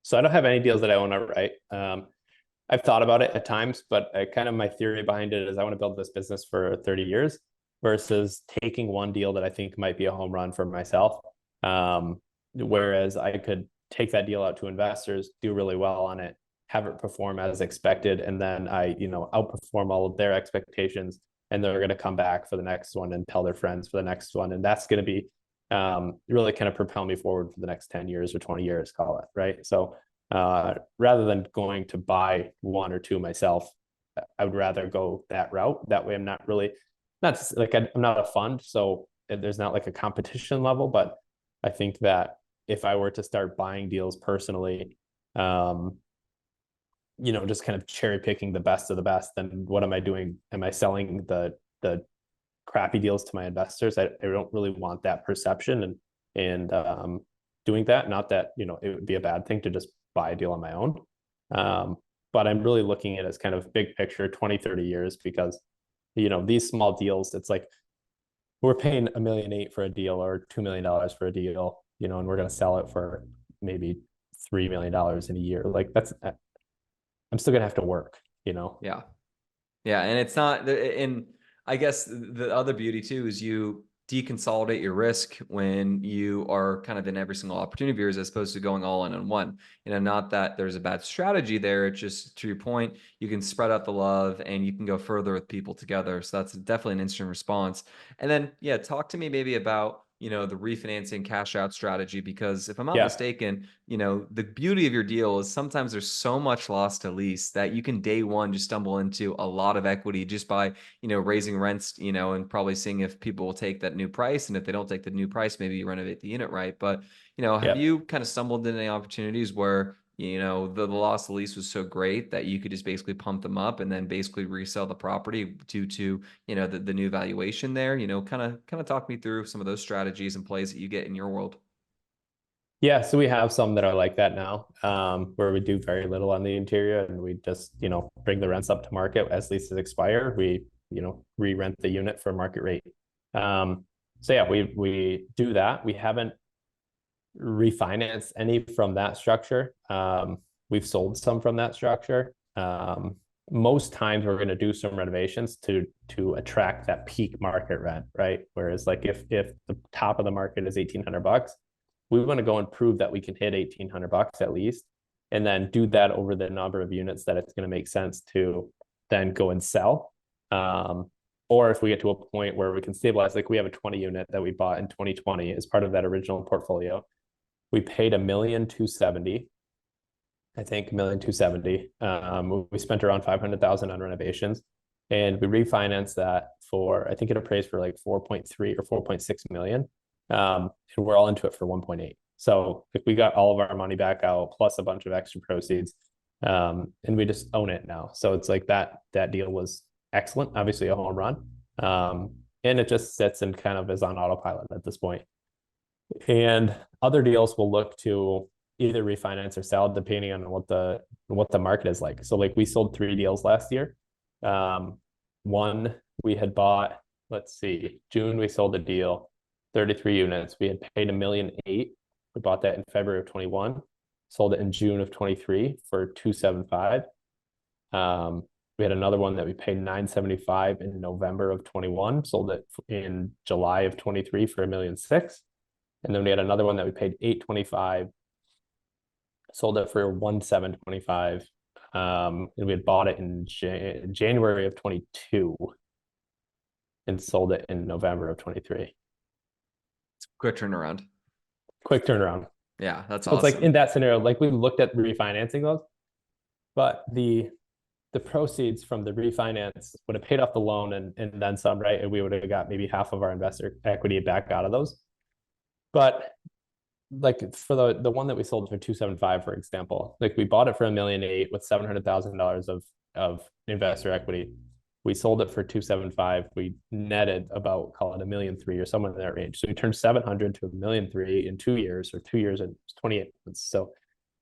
So I don't have any deals that I own outright. I've thought about it at times, but my theory behind it is I want to build this business for 30 years versus taking one deal that I think might be a home run for myself. Whereas I could take that deal out to investors, do really well on it, have it perform as expected, and then I, outperform all of their expectations, and they're going to come back for the next one and tell their friends for the next one, and that's going to be really kind of propel me forward for the next 10 years or 20 years, call it, right? So rather than going to buy one or two myself, I would rather go that route. That way I'm not really, not like I'm not a fund, so there's not like a competition level, but I think that if I were to start buying deals personally, just kind of cherry picking the best of the best, then what am I doing? Am I selling the crappy deals to my investors? I don't really want that perception and doing that. Not that, it would be a bad thing to just buy a deal on my own. But I'm really looking at it as kind of big picture, 20, 30 years, because, these small deals, it's like we're paying $1.8 million for a deal or $2 million for a deal, and we're going to sell it for maybe $3 million in a year. Like I'm still going to have to work. Yeah. Yeah, and it's not, and I guess the other beauty too is you deconsolidate your risk when you are kind of in every single opportunity of yours as opposed to going all in on one. Not that there's a bad strategy there. It's just to your point, you can spread out the love and you can go further with people together. So that's definitely an instant response. And then, yeah, talk to me maybe about, the refinancing cash out strategy, because if I'm not Yeah. mistaken, the beauty of your deal is sometimes there's so much loss to lease that you can day one just stumble into a lot of equity just by, raising rents, and probably seeing if people will take that new price. And if they don't take the new price, maybe you renovate the unit, right? But, have Yeah. you kind of stumbled into any opportunities where, the loss to lease was so great that you could just basically pump them up and then basically resell the property due to, the new valuation there? Kind of talk me through some of those strategies and plays that you get in your world. Yeah, so we have some that are like that now, where we do very little on the interior and we just, bring the rents up to market as leases expire. We, re-rent the unit for market rate. So yeah, we do that. We haven't refinanced any from that structure. We've sold some from that structure. Most times we're going to do some renovations to attract that peak market rent, right? Whereas like if the top of the market is $1,800, we want to go and prove that we can hit $1,800 at least, and then do that over the number of units that it's going to make sense to then go and sell. Or if we get to a point where we can stabilize, like we have a 20 unit that we bought in 2020 as part of that original portfolio. We paid $1,270,000, I think $1,270,000. We spent around $500,000 on renovations, and we refinanced that for, I think it appraised for like 4.3 or 4.6 million. And we're all into it for 1.8. So if we got all of our money back out plus a bunch of extra proceeds, and we just own it now. So it's like that deal was excellent, obviously a home run. And it just sits and kind of is on autopilot at this point. And other deals will look to either refinance or sell depending on what the market is like. So like we sold 3 deals last year. One we had bought, let's see, June we sold a deal, 33 units. We had paid $1.8 million. We bought that in February of 21, sold it in June of 23 for 275. We had another one that we paid 975 in November of 21, sold it in July of 23 for $1.6 million. And then we had another one that we paid 825, sold it for 1,725. And we had bought it in January of 22 and sold it in November of 23. Quick turnaround. Quick turnaround. Yeah, that's so awesome. It's like in that scenario, like we looked at refinancing those, but the proceeds from the refinance would have paid off the loan and then some, right? And we would have got maybe half of our investor equity back out of those. But like for the one that we sold for 275, for example, like we bought it for 1,800,000 with $700,000 of investor equity. We sold it for 275. We netted about, call it 1,300,000 or somewhere in that range. So we turned 700 to 1,300,000 in 2 years, or 2 years and 28 months. So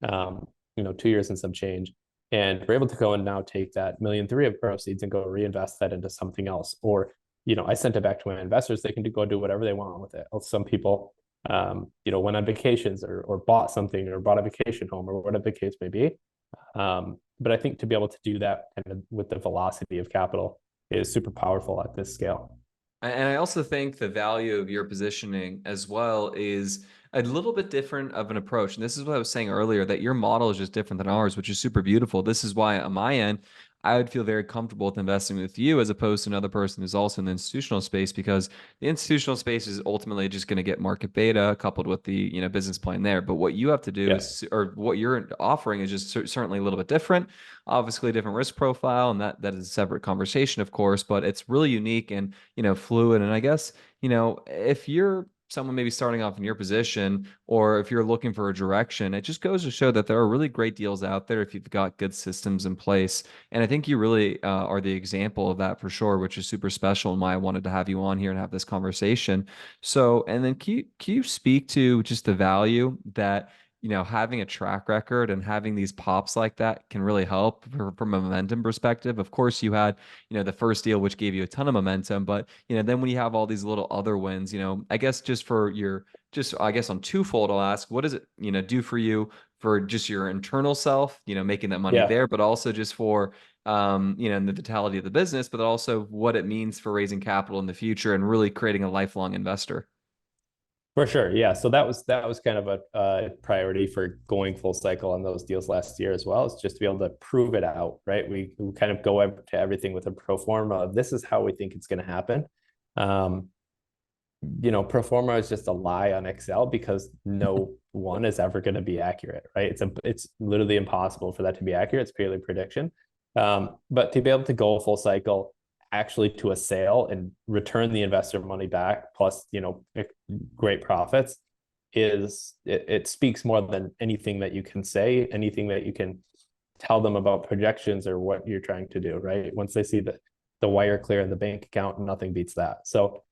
2 years and some change. And we're able to go and now take that 1,300,000 of proceeds and go reinvest that into something else. Or, I sent it back to my investors. They can go do whatever they want with it. Some people went on vacations, or bought something, or bought a vacation home, or whatever the case may be. But I think to be able to do that kind of with the velocity of capital is super powerful at this scale. And I also think the value of your positioning as well is a little bit different of an approach. And this is what I was saying earlier, that your model is just different than ours, which is super beautiful. This is why on my end, I would feel very comfortable with investing with you as opposed to another person who's also in the institutional space, because the institutional space is ultimately just going to get market beta coupled with the, business plan there. But what you have to do Yeah, is, or what you're offering is just certainly a little bit different, obviously a different risk profile. And that is a separate conversation, of course, but it's really unique and, fluid. And I guess, if you're someone maybe starting off in your position, or if you're looking for a direction, it just goes to show that there are really great deals out there if you've got good systems in place. And I think you really are the example of that for sure, which is super special and why I wanted to have you on here and have this conversation. So, and then can you speak to just the value that, having a track record and having these pops like that can really help from a momentum perspective? Of course, you had, the first deal, which gave you a ton of momentum, but, then when you have all these little other wins, I guess just for your, just, I guess on twofold, I'll ask, what does it, do for you for just your internal self, making that money yeah. there, but also just for, and the vitality of the business, but also what it means for raising capital in the future and really creating a lifelong investor. For sure. Yeah. So that was kind of a priority for going full cycle on those deals last year as well. Is just to be able to prove it out, right? We kind of go to everything with a pro forma. This is how we think it's going to happen. Um, Pro forma is just a lie on Excel, because no one is ever going to be accurate, right? It's literally impossible for that to be accurate. It's purely prediction. But to be able to go full cycle actually to a sale and return the investor money back, plus great profits, it speaks more than anything that you can say, anything that you can tell them about projections or what you're trying to do, right? Once they see the wire clear in the bank account, nothing beats that. So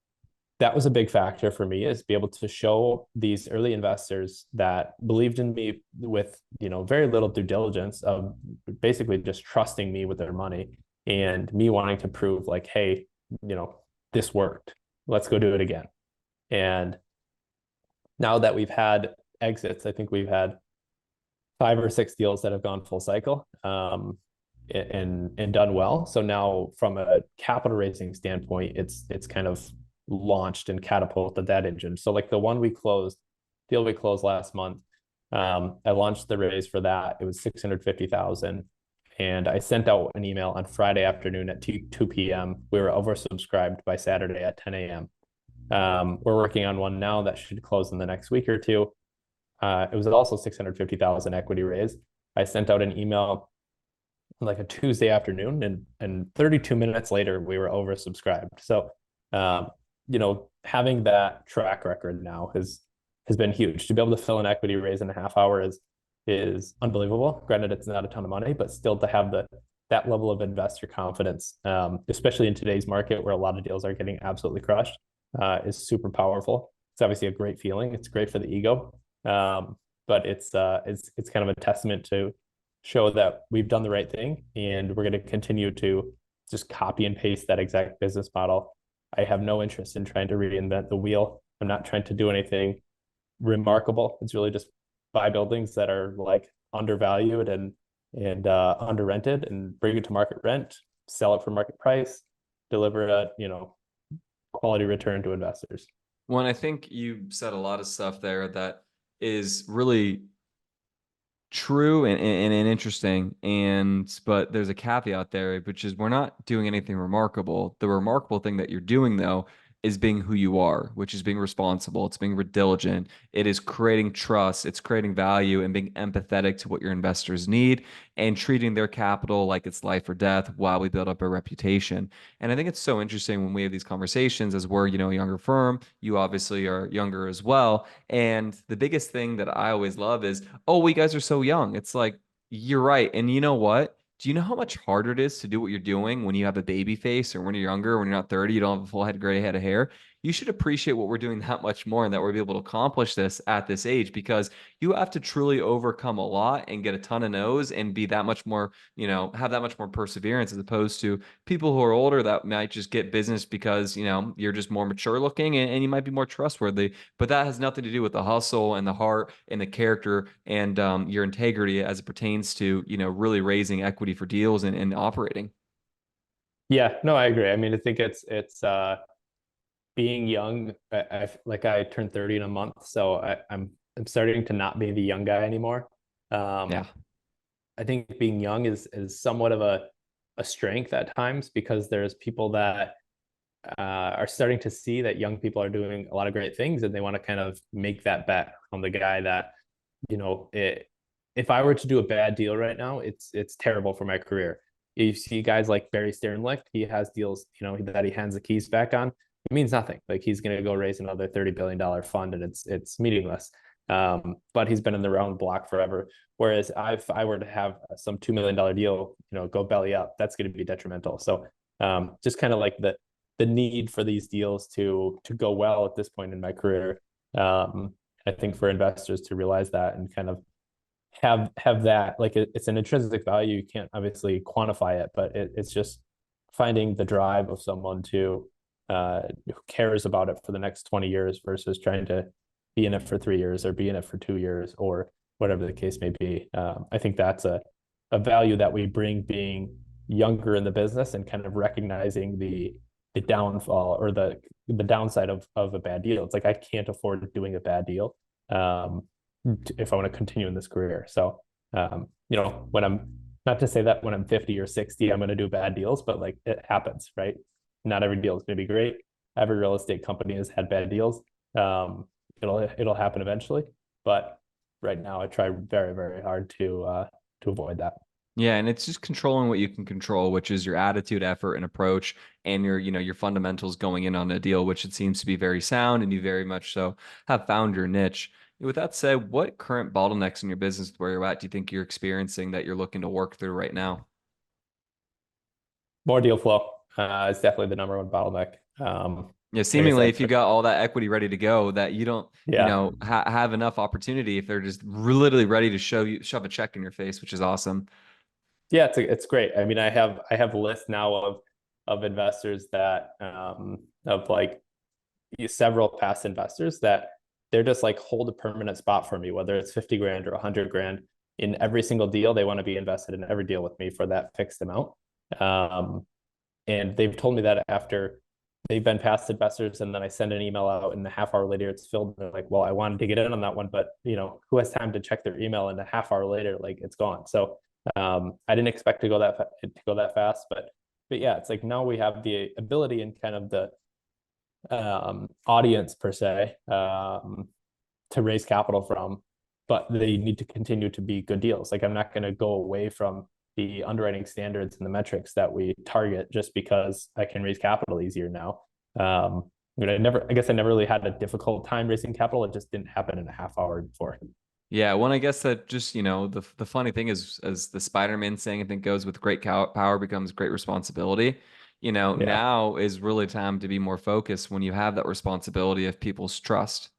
that was a big factor for me, is be able to show these early investors that believed in me with very little due diligence, of basically just trusting me with their money, and me wanting to prove like, hey, this worked, let's go do it again. And now that we've had exits, I think we've had 5 or 6 deals that have gone full cycle, and done well. So now from a capital raising standpoint, it's kind of launched and catapulted that engine. So like the deal we closed last month, I launched the raise for that. It was 650,000. And I sent out an email on Friday afternoon at 2 p.m. We were oversubscribed by Saturday at 10 a.m. We're working on one now that should close in the next week or two. It was also 650,000 equity raise. I sent out an email like a Tuesday afternoon, and 32 minutes later we were oversubscribed. So having that track record now has been huge. To be able to fill an equity raise in a half hour is unbelievable. Granted, it's not a ton of money, but still to have that level of investor confidence, especially in today's market where a lot of deals are getting absolutely crushed, is super powerful. It's obviously a great feeling. It's great for the ego, but it's kind of a testament to show that we've done the right thing, and we're going to continue to just copy and paste that exact business model. I have no interest in trying to reinvent the wheel. I'm not trying to do anything remarkable. It's really just buy buildings that are like undervalued and under rented, and bring it to market rent, sell it for market price, deliver a quality return to investors. Well, I think you said a lot of stuff there that is really true and interesting. But there's a caveat there, which is we're not doing anything remarkable. The remarkable thing that you're doing, though, is being who you are, which is being responsible. It's being diligent. It is creating trust. It's creating value and being empathetic to what your investors need and treating their capital like it's life or death while we build up a reputation. And I think it's so interesting when we have these conversations as we're, a younger firm. You obviously are younger as well. And the biggest thing that I always love is, oh, we guys are so young. It's like, you're right. And you know what? Do you know how much harder it is to do what you're doing when you have a baby face or when you're younger, when you're not 30, you don't have a full head, gray head of hair? You should appreciate what we're doing that much more and that we're able to accomplish this at this age because you have to truly overcome a lot and get a ton of no's and be that much more, have that much more perseverance as opposed to people who are older that might just get business because, you're just more mature looking and you might be more trustworthy. But that has nothing to do with the hustle and the heart and the character and your integrity as it pertains to, really raising equity for deals and operating. Yeah, no, I agree. I mean, I think it's being young. Like I turned 30 in a month, so I'm starting to not be the young guy anymore. Yeah. Um, I think being young is somewhat of a strength at times because there's people that are starting to see that young people are doing a lot of great things and they want to kind of make that bet on the guy that, if I were to do a bad deal right now, it's terrible for my career. You see guys like Barry Sternlicht, he has deals, that he hands the keys back on. It means nothing. Like he's going to go raise another $30 billion fund and it's meaningless. But he's been in the round block forever. Whereas if I were to have some $2 million deal, go belly up, that's going to be detrimental. So just kind of like the need for these deals to go well at this point in my career. I think for investors to realize that and kind of have that, like it's an intrinsic value. You can't obviously quantify it, but it's just finding the drive of someone who cares about it for the next 20 years versus trying to be in it for 3 years or be in it for 2 years or whatever the case may be. I think that's a value that we bring being younger in the business and kind of recognizing the downfall or the downside of a bad deal. It's like I can't afford doing a bad deal if I want to continue in this career. So when I'm not to say that when I'm 50 or 60 I'm going to do bad deals, but like it happens, right? Not every deal is going to be great. Every real estate company has had bad deals. It'll happen eventually, but right now I try very very hard to avoid that. Yeah, and it's just controlling what you can control, which is your attitude, effort, and approach, and your fundamentals going in on a deal, which it seems to be very sound, and you very much so have found your niche. With that said, what current bottlenecks in your business where you're at do you think you're experiencing that you're looking to work through right now? More deal flow is definitely the number one bottleneck. Yeah, Like I seemingly, said, if you got all that equity ready to go, that you don't, yeah, have enough opportunity if they're just literally ready to shove a check in your face, which is awesome. yeah, it's great. I mean, I have a list now of investors that of like several past investors that they're just like hold a permanent spot for me, whether it's 50 grand or 100 grand in every single deal. They want to be invested in every deal with me for that fixed amount. Um, and they've told me that after they've been past investors, and then I send an email out, and a half hour later it's filled. And they're like, "Well, I wanted to get in on that one, but who has time to check their email?" And a half hour later, like it's gone. So I didn't expect to go that fast, but yeah, it's like now we have the ability and kind of the audience per se to raise capital from, but they need to continue to be good deals. Like I'm not going to go away from the underwriting standards and the metrics that we target just because I can raise capital easier now. I guess I never really had a difficult time raising capital. It just didn't happen in a half hour before. Yeah, well, I guess that just, the funny thing is, as the Spider-Man saying, I think goes with great power becomes great responsibility. Yeah. Now is really time to be more focused when you have that responsibility of people's trust,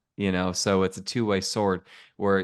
so it's a two-way sword where,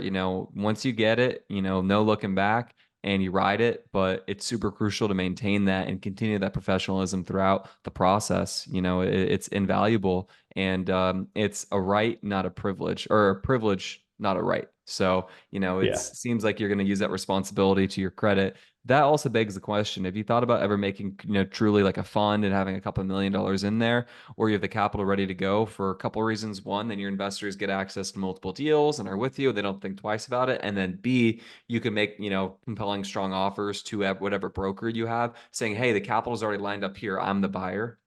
once you get it, no looking back and you ride it, but it's super crucial to maintain that and continue that professionalism throughout the process. It's invaluable and it's a right, not a privilege, or a privilege, not a right. So, it Yeah. seems like you're going to use that responsibility to your credit. That also begs the question, have you thought about ever making, truly like a fund and having a couple of $1 million in there, or you have the capital ready to go for a couple of reasons? One, then your investors get access to multiple deals and are with you. They don't think twice about it. And then B, you can make, compelling, strong offers to whatever broker you have saying, hey, the capital's already lined up here. I'm the buyer.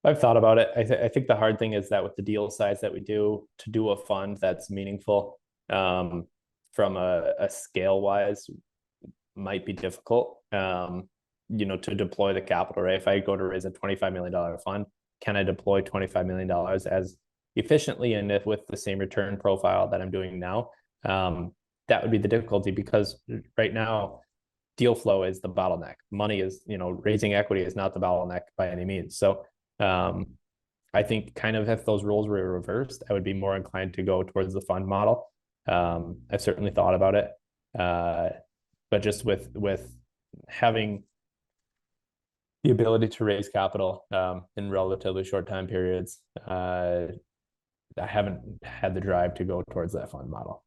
I've thought about it. I think the hard thing is that with the deal size that we do, to do a fund that's meaningful, um, from a scale wise, might be difficult. To deploy the capital, right? If I go to raise a $25 million fund, can I deploy $25 million as efficiently and if with the same return profile that I'm doing now? That would be the difficulty because right now deal flow is the bottleneck. Money is, raising equity is not the bottleneck by any means. So um, I think kind of if those roles were reversed, I would be more inclined to go towards the fund model. I've certainly thought about it, but just with having the ability to raise capital in relatively short time periods, I haven't had the drive to go towards that fund model.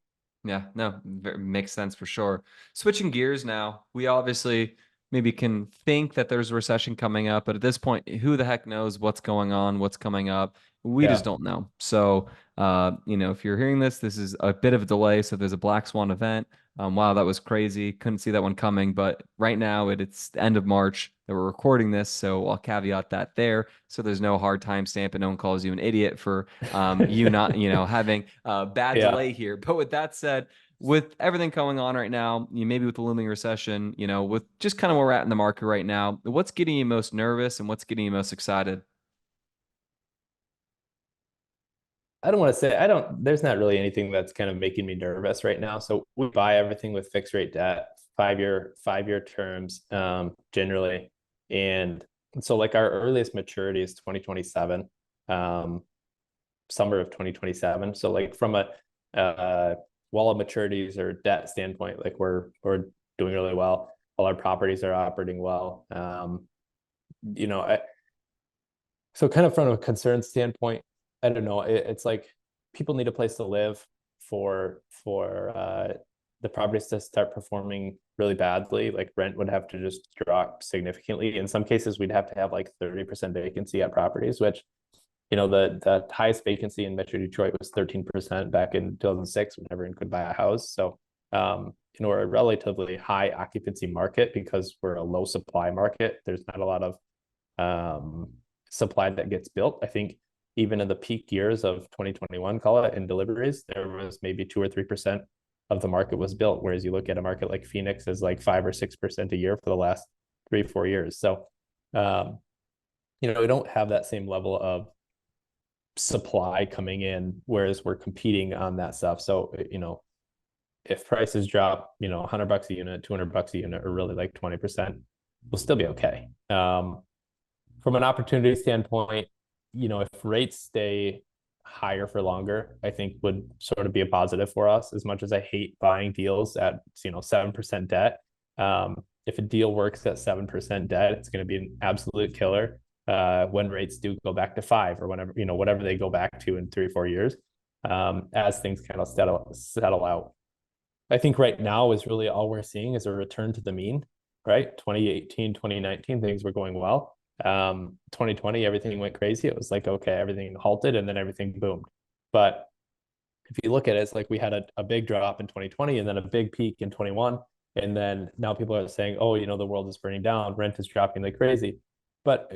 Yeah, no, makes sense for sure. Switching gears now, we obviously maybe can think that there's a recession coming up, but at this point, who the heck knows what's going on, what's coming up? We just Yeah. don't know. So, if you're hearing this, this is a bit of a delay. So there's a black swan event. Wow, that was crazy. Couldn't see that one coming. But right now, it's the end of March that we're recording this. So I'll caveat that there. So there's no hard time stamp and no one calls you an idiot for you not, having a bad Yeah. delay here. But with that said, with everything going on right now, maybe with the looming recession, with just kind of where we're at in the market right now, what's getting you most nervous and what's getting you most excited? I don't want to say there's not really anything that's kind of making me nervous right now. So we buy everything with fixed rate debt, 5-year terms, generally. And so like our earliest maturity is 2027, um, summer of 2027. So like from a wall of maturities or debt standpoint, like we're doing really well. All our properties are operating well. You know, I, so kind of from a concern standpoint, I don't know. It's like people need a place to live for the properties to start performing really badly. Like rent would have to just drop significantly. In some cases, we'd have to have like 30% vacancy at properties, which the highest vacancy in Metro Detroit was 13% back in 2006 when everyone could buy a house. So we're a relatively high occupancy market because we're a low supply market. There's not a lot of um, supply that gets built. I think even in the peak years of 2021, call it, in deliveries, there was maybe 2 or 3% of the market was built. Whereas you look at a market like Phoenix is like 5 or 6% a year for the last 3 or 4 years. So, we don't have that same level of supply coming in, whereas we're competing on that stuff. So, if prices drop, $100 a unit, $200 a unit, or really like 20%, we'll still be okay. From an opportunity standpoint, if rates stay higher for longer, I think would sort of be a positive for us. As much as I hate buying deals at 7% debt, if a deal works at 7% debt, it's going to be an absolute killer when rates do go back to 5 or whatever they go back to in 3 or 4 years, as things kind of settle out. I think right now is really all we're seeing is a return to the mean, right? 2018, 2019, things were going well. 2020, everything went crazy. It was like, okay, everything halted and then everything boomed. But if you look at it, it's like we had a big drop in 2020 and then a big peak in 21. And then now people are saying, oh, the world is burning down, rent is dropping like crazy. But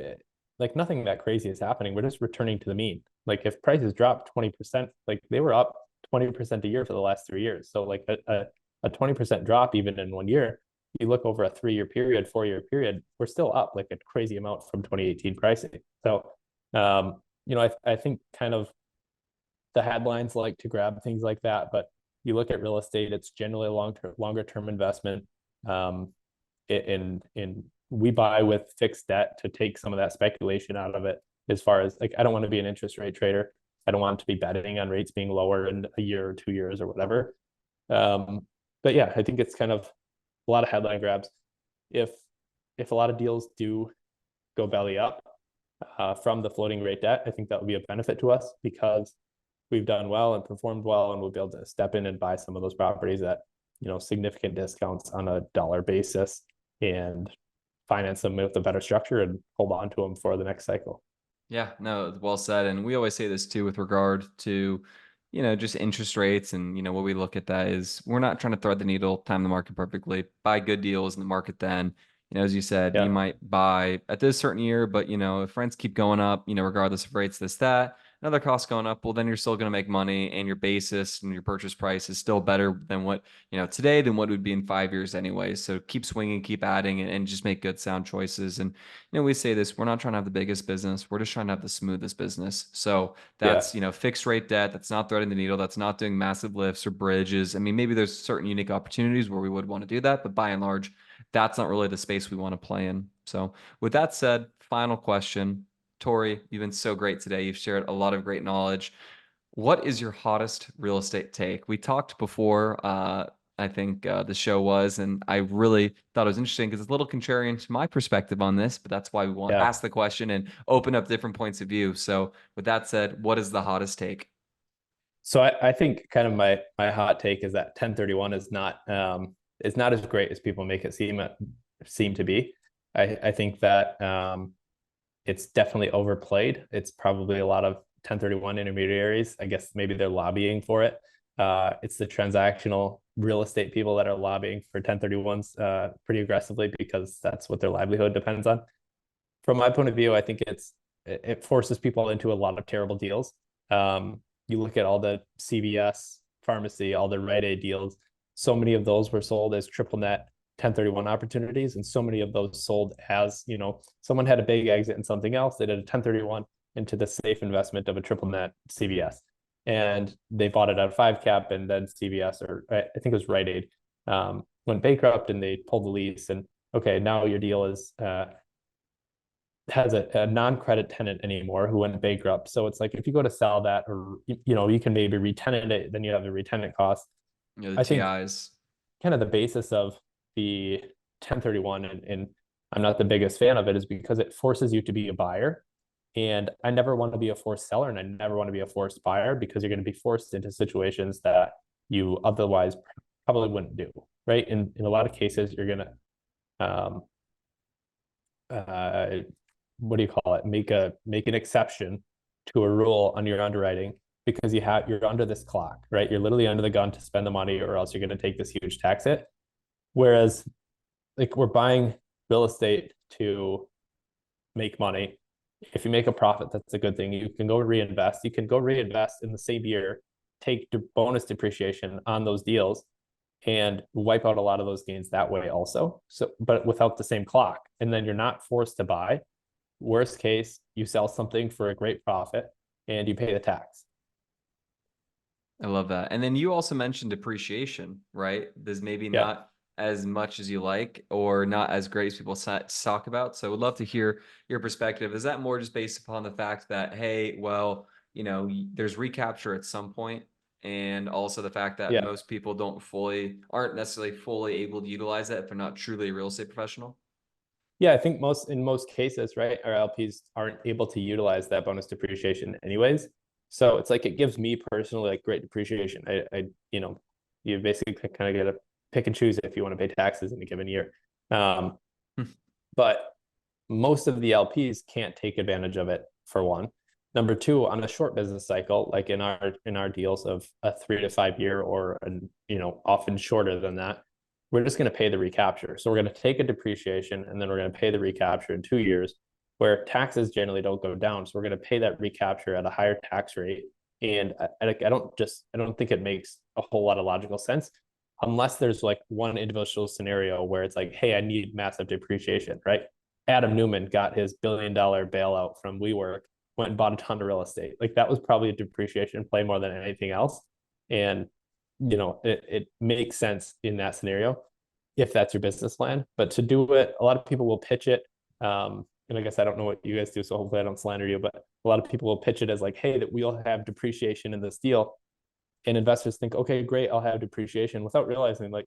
like nothing that crazy is happening. We're just returning to the mean. Like if prices drop 20%, like they were up 20% a year for the last 3 years. So like a 20% drop even in 1 year, you look over a 3-year period, 4-year period, we're still up like a crazy amount from 2018 pricing. So, I think kind of the headlines like to grab things like that, but you look at real estate, it's generally a longer term investment. In we buy with fixed debt to take some of that speculation out of it. As far as like, I don't want to be an interest rate trader. I don't want to be betting on rates being lower in a year or 2 years or whatever. But yeah, I think it's kind of a lot of headline grabs. If a lot of deals do go belly up from the floating rate debt, I think that will be a benefit to us because we've done well and performed well, and we'll be able to step in and buy some of those properties at significant discounts on a dollar basis and finance them with a better structure and hold on to them for the next cycle. Yeah, no, well said. And we always say this too with regard to, just interest rates. And, what we look at that is we're not trying to thread the needle, time the market perfectly, buy good deals in the market then, As you said, you Yeah. might buy at this certain year, but if rents keep going up, regardless of rates, this, that, and other costs going up, well, then you're still going to make money, and your basis and your purchase price is still better than what, today than what it would be in 5 years anyway. So keep swinging, keep adding, and just make good, sound choices. And, we say this, we're not trying to have the biggest business. We're just trying to have the smoothest business. So Yeah. that's, fixed rate debt. That's not threading the needle. That's not doing massive lifts or bridges. I mean, maybe there's certain unique opportunities where we would want to do that, but by and large, that's not really the space we want to play in. So, with that said, final question. Tory, you've been so great today. You've shared a lot of great knowledge. What is your hottest real estate take? We talked before, I think the show was, and I really thought it was interesting because it's a little contrarian to my perspective on this, but that's why we want to Yeah. ask the question and open up different points of view. So, with that said, what is the hottest take? So I think kind of my hot take is that 1031 is not as great as people make it seem to be. I think that it's definitely overplayed. It's probably a lot of 1031 intermediaries. I guess maybe they're lobbying for it. It's the transactional real estate people that are lobbying for 1031s pretty aggressively because that's what their livelihood depends on. From my point of view, I think it forces people into a lot of terrible deals. You look at all the CVS pharmacy, all the Rite Aid deals. So many of those were sold as triple net 1031 opportunities, and so many of those sold as someone had a big exit in something else. They did a 1031 into the safe investment of a triple net CVS, and they bought it at a 5 cap, and then CVS, or I think it was Rite Aid, went bankrupt, and they pulled the lease. And okay, now your deal is has a non-credit tenant anymore who went bankrupt. So it's like if you go to sell that, or you can maybe retenant it, then you have the retenant cost. The I think TIs. kind of the basis of the 1031, and I'm not the biggest fan of it, is because it forces you to be a buyer. And I never want to be a forced seller, and I never want to be a forced buyer, because you're going to be forced into situations that you otherwise probably wouldn't do. Right. In a lot of cases, you're going to uh, what do you call it? Make an exception to a rule on your underwriting because you're under this clock, right? You're literally under the gun to spend the money, or else you're going to take this huge tax hit. Whereas, like, we're buying real estate to make money. If you make a profit, that's a good thing. You can go reinvest. You can go reinvest in the same year, take bonus depreciation on those deals, and wipe out a lot of those gains that way also. So, but without the same clock, and then you're not forced to buy. Worst case, you sell something for a great profit and you pay the tax. I love that. And then you also mentioned depreciation, right? There's maybe Yeah. not as much as you like, or not as great as people talk about. So I would love to hear your perspective. Is that more just based upon the fact that, hey, well, there's recapture at some point, and also the fact that Yeah. most people aren't necessarily fully able to utilize that if they're not truly a real estate professional? Yeah. I think in most cases, right, our LPs aren't able to utilize that bonus depreciation anyways. So it's like it gives me personally like great depreciation. You basically kind of get to pick and choose if you want to pay taxes in a given year. Um, but most of the LPs can't take advantage of it, for one. Number two, on a short business cycle, like in our deals of a 3 to 5 year, or often shorter than that, we're just going to pay the recapture. So we're going to take a depreciation, and then we're going to pay the recapture in 2 years, where taxes generally don't go down. So we're going to pay that recapture at a higher tax rate. And I don't think it makes a whole lot of logical sense unless there's like one individual scenario where it's like, hey, I need massive depreciation, right? Adam Newman got his $1 billion bailout from WeWork, went and bought a ton of real estate. Like, that was probably a depreciation play more than anything else. And it makes sense in that scenario if that's your business plan. But to do it, a lot of people will pitch it. And I guess I don't know what you guys do, so hopefully I don't slander you, but a lot of people will pitch it as like, hey, that we'll have depreciation in this deal. And investors think, okay, great, I'll have depreciation, without realizing like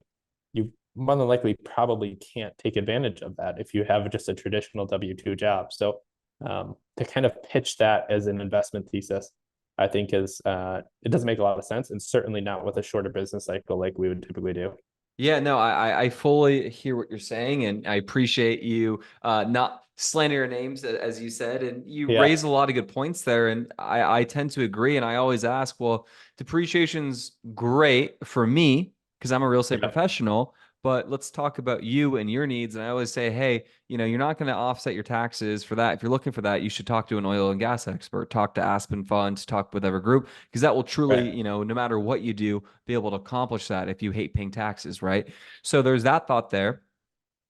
you more than likely probably can't take advantage of that if you have just a traditional W-2 job. So to kind of pitch that as an investment thesis, I think it doesn't make a lot of sense, and certainly not with a shorter business cycle like we would typically do. Yeah, no, I fully hear what you're saying, and I appreciate you not slandering your names, as you said, and you Yeah. raised a lot of good points there, and I tend to agree, and I always ask, well, depreciation's great for me because I'm a real estate Yeah. professional, but let's talk about you and your needs. And I always say, hey, you're not going to offset your taxes for that. If you're looking for that, you should talk to an oil and gas expert, talk to Aspen Funds, talk with every group, because that will truly, Right. no matter what you do, be able to accomplish that if you hate paying taxes, right? So there's that thought there.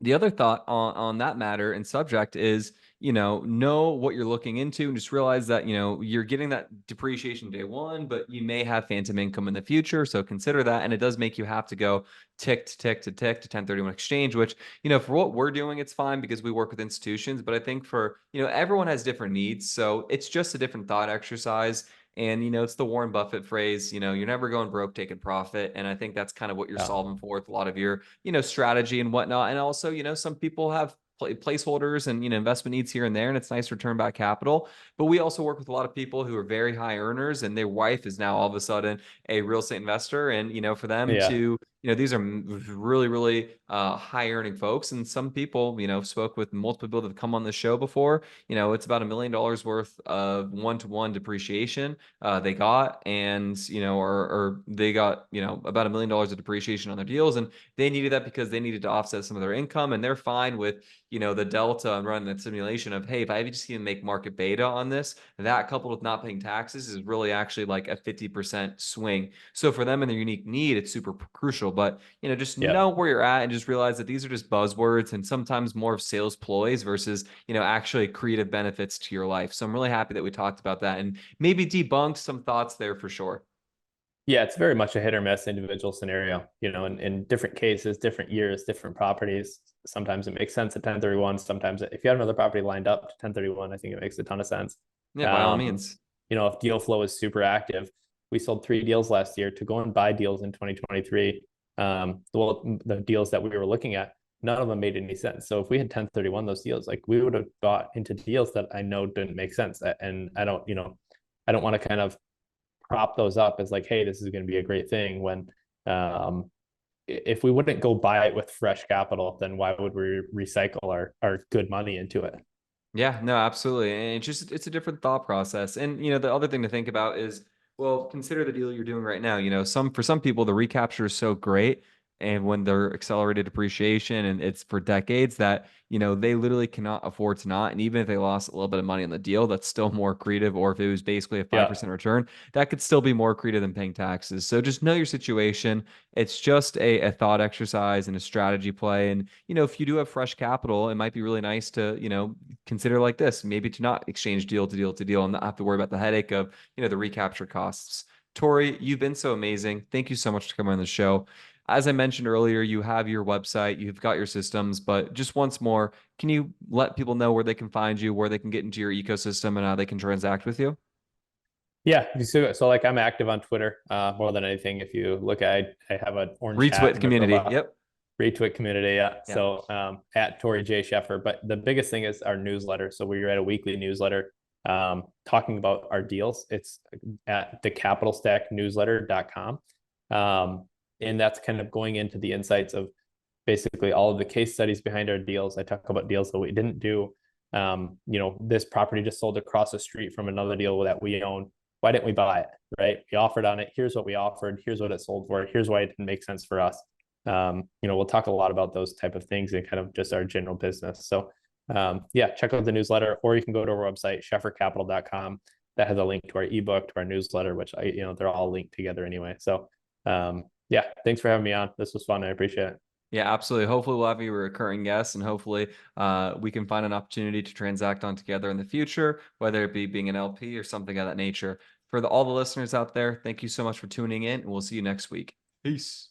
The other thought on that matter and subject is, know what you're looking into and just realize that, you're getting that depreciation day one, but you may have phantom income in the future. So consider that. And it does make you have to go tick to tick to tick to 1031 exchange, which, for what we're doing, it's fine because we work with institutions. But I think for, everyone has different needs. So it's just a different thought exercise. And, it's the Warren Buffett phrase, you're never going broke taking profit. And I think that's kind of what you're Yeah. solving for with a lot of your, strategy and whatnot. And also, some people have placeholders and, investment needs here and there, and it's nice to return back capital. But we also work with a lot of people who are very high earners and their wife is now all of a sudden a real estate investor. And, for them Yeah. to, these are really, really high earning folks. And some people, spoke with multiple people that have come on the show before. It's about $1 million worth of one-to-one depreciation they got, and or they got about $1 million of depreciation on their deals, and they needed that because they needed to offset some of their income, and they're fine with the delta and running that simulation of, hey, if I just even make market beta on this, that coupled with not paying taxes is really actually like a 50% swing. So for them and their unique need, it's super crucial. But just Yeah. know where you're at and just realize that these are just buzzwords and sometimes more of sales ploys versus actually creative benefits to your life. So I'm really happy that we talked about that and maybe debunked some thoughts there for sure. Yeah, it's very much a hit or miss individual scenario, in different cases, different years, different properties. Sometimes it makes sense at 1031. Sometimes if you have another property lined up to 1031, I think it makes a ton of sense. Yeah, by all Um, means. if deal flow is super active, we sold 3 deals last year. To go and buy deals in 2023. The deals that we were looking at, none of them made any sense. So if we had 1031 those deals, like we would have got into deals that I know didn't make sense. And I don't want to kind of prop those up as like, hey, this is going to be a great thing when if we wouldn't go buy it with fresh capital, then why would we recycle our good money into it? Yeah, no, absolutely. And it's a different thought process. And the other thing to think about is, well, consider the deal you're doing right now. For some people the recapture is so great, and when they're accelerated depreciation and it's for decades that, they literally cannot afford to not. And even if they lost a little bit of money on the deal, that's still more accretive. Or if it was basically a Yeah. 5% return, that could still be more accretive than paying taxes. So just know your situation. It's just a thought exercise and a strategy play. And, if you do have fresh capital, it might be really nice to, consider like this, maybe to not exchange deal to deal to deal and not have to worry about the headache of, the recapture costs. Tori, you've been so amazing. Thank you so much for coming on the show. As I mentioned earlier, you have your website, you've got your systems, but just once more, can you let people know where they can find you, where they can get into your ecosystem, and how they can transact with you? Yeah. So like I'm active on Twitter more than anything. If you look at, I have an orange hat Retweet in my community. profile. Yep. Retweet community. Yeah. Yeah. So at Tory J Sheffer. But the biggest thing is our newsletter. So we write a weekly newsletter talking about our deals. It's at thecapitalstacknewsletter.com. And that's kind of going into the insights of basically all of the case studies behind our deals. I talk about deals that we didn't do. This property just sold across the street from another deal that we own. Why didn't we buy it? Right? We offered on it. Here's what we offered. Here's what it sold for. Here's why it didn't make sense for us. We'll talk a lot about those type of things and kind of just our general business. So yeah, check out the newsletter, or you can go to our website, sheffercapital.com. That has a link to our ebook, to our newsletter, which they're all linked together anyway. So yeah, thanks for having me on. This was fun. I appreciate it. Yeah, absolutely. Hopefully we'll have you a recurring guest, and hopefully we can find an opportunity to transact on together in the future, whether it be being an LP or something of that nature. For all the listeners out there, thank you so much for tuning in, and we'll see you next week. Peace.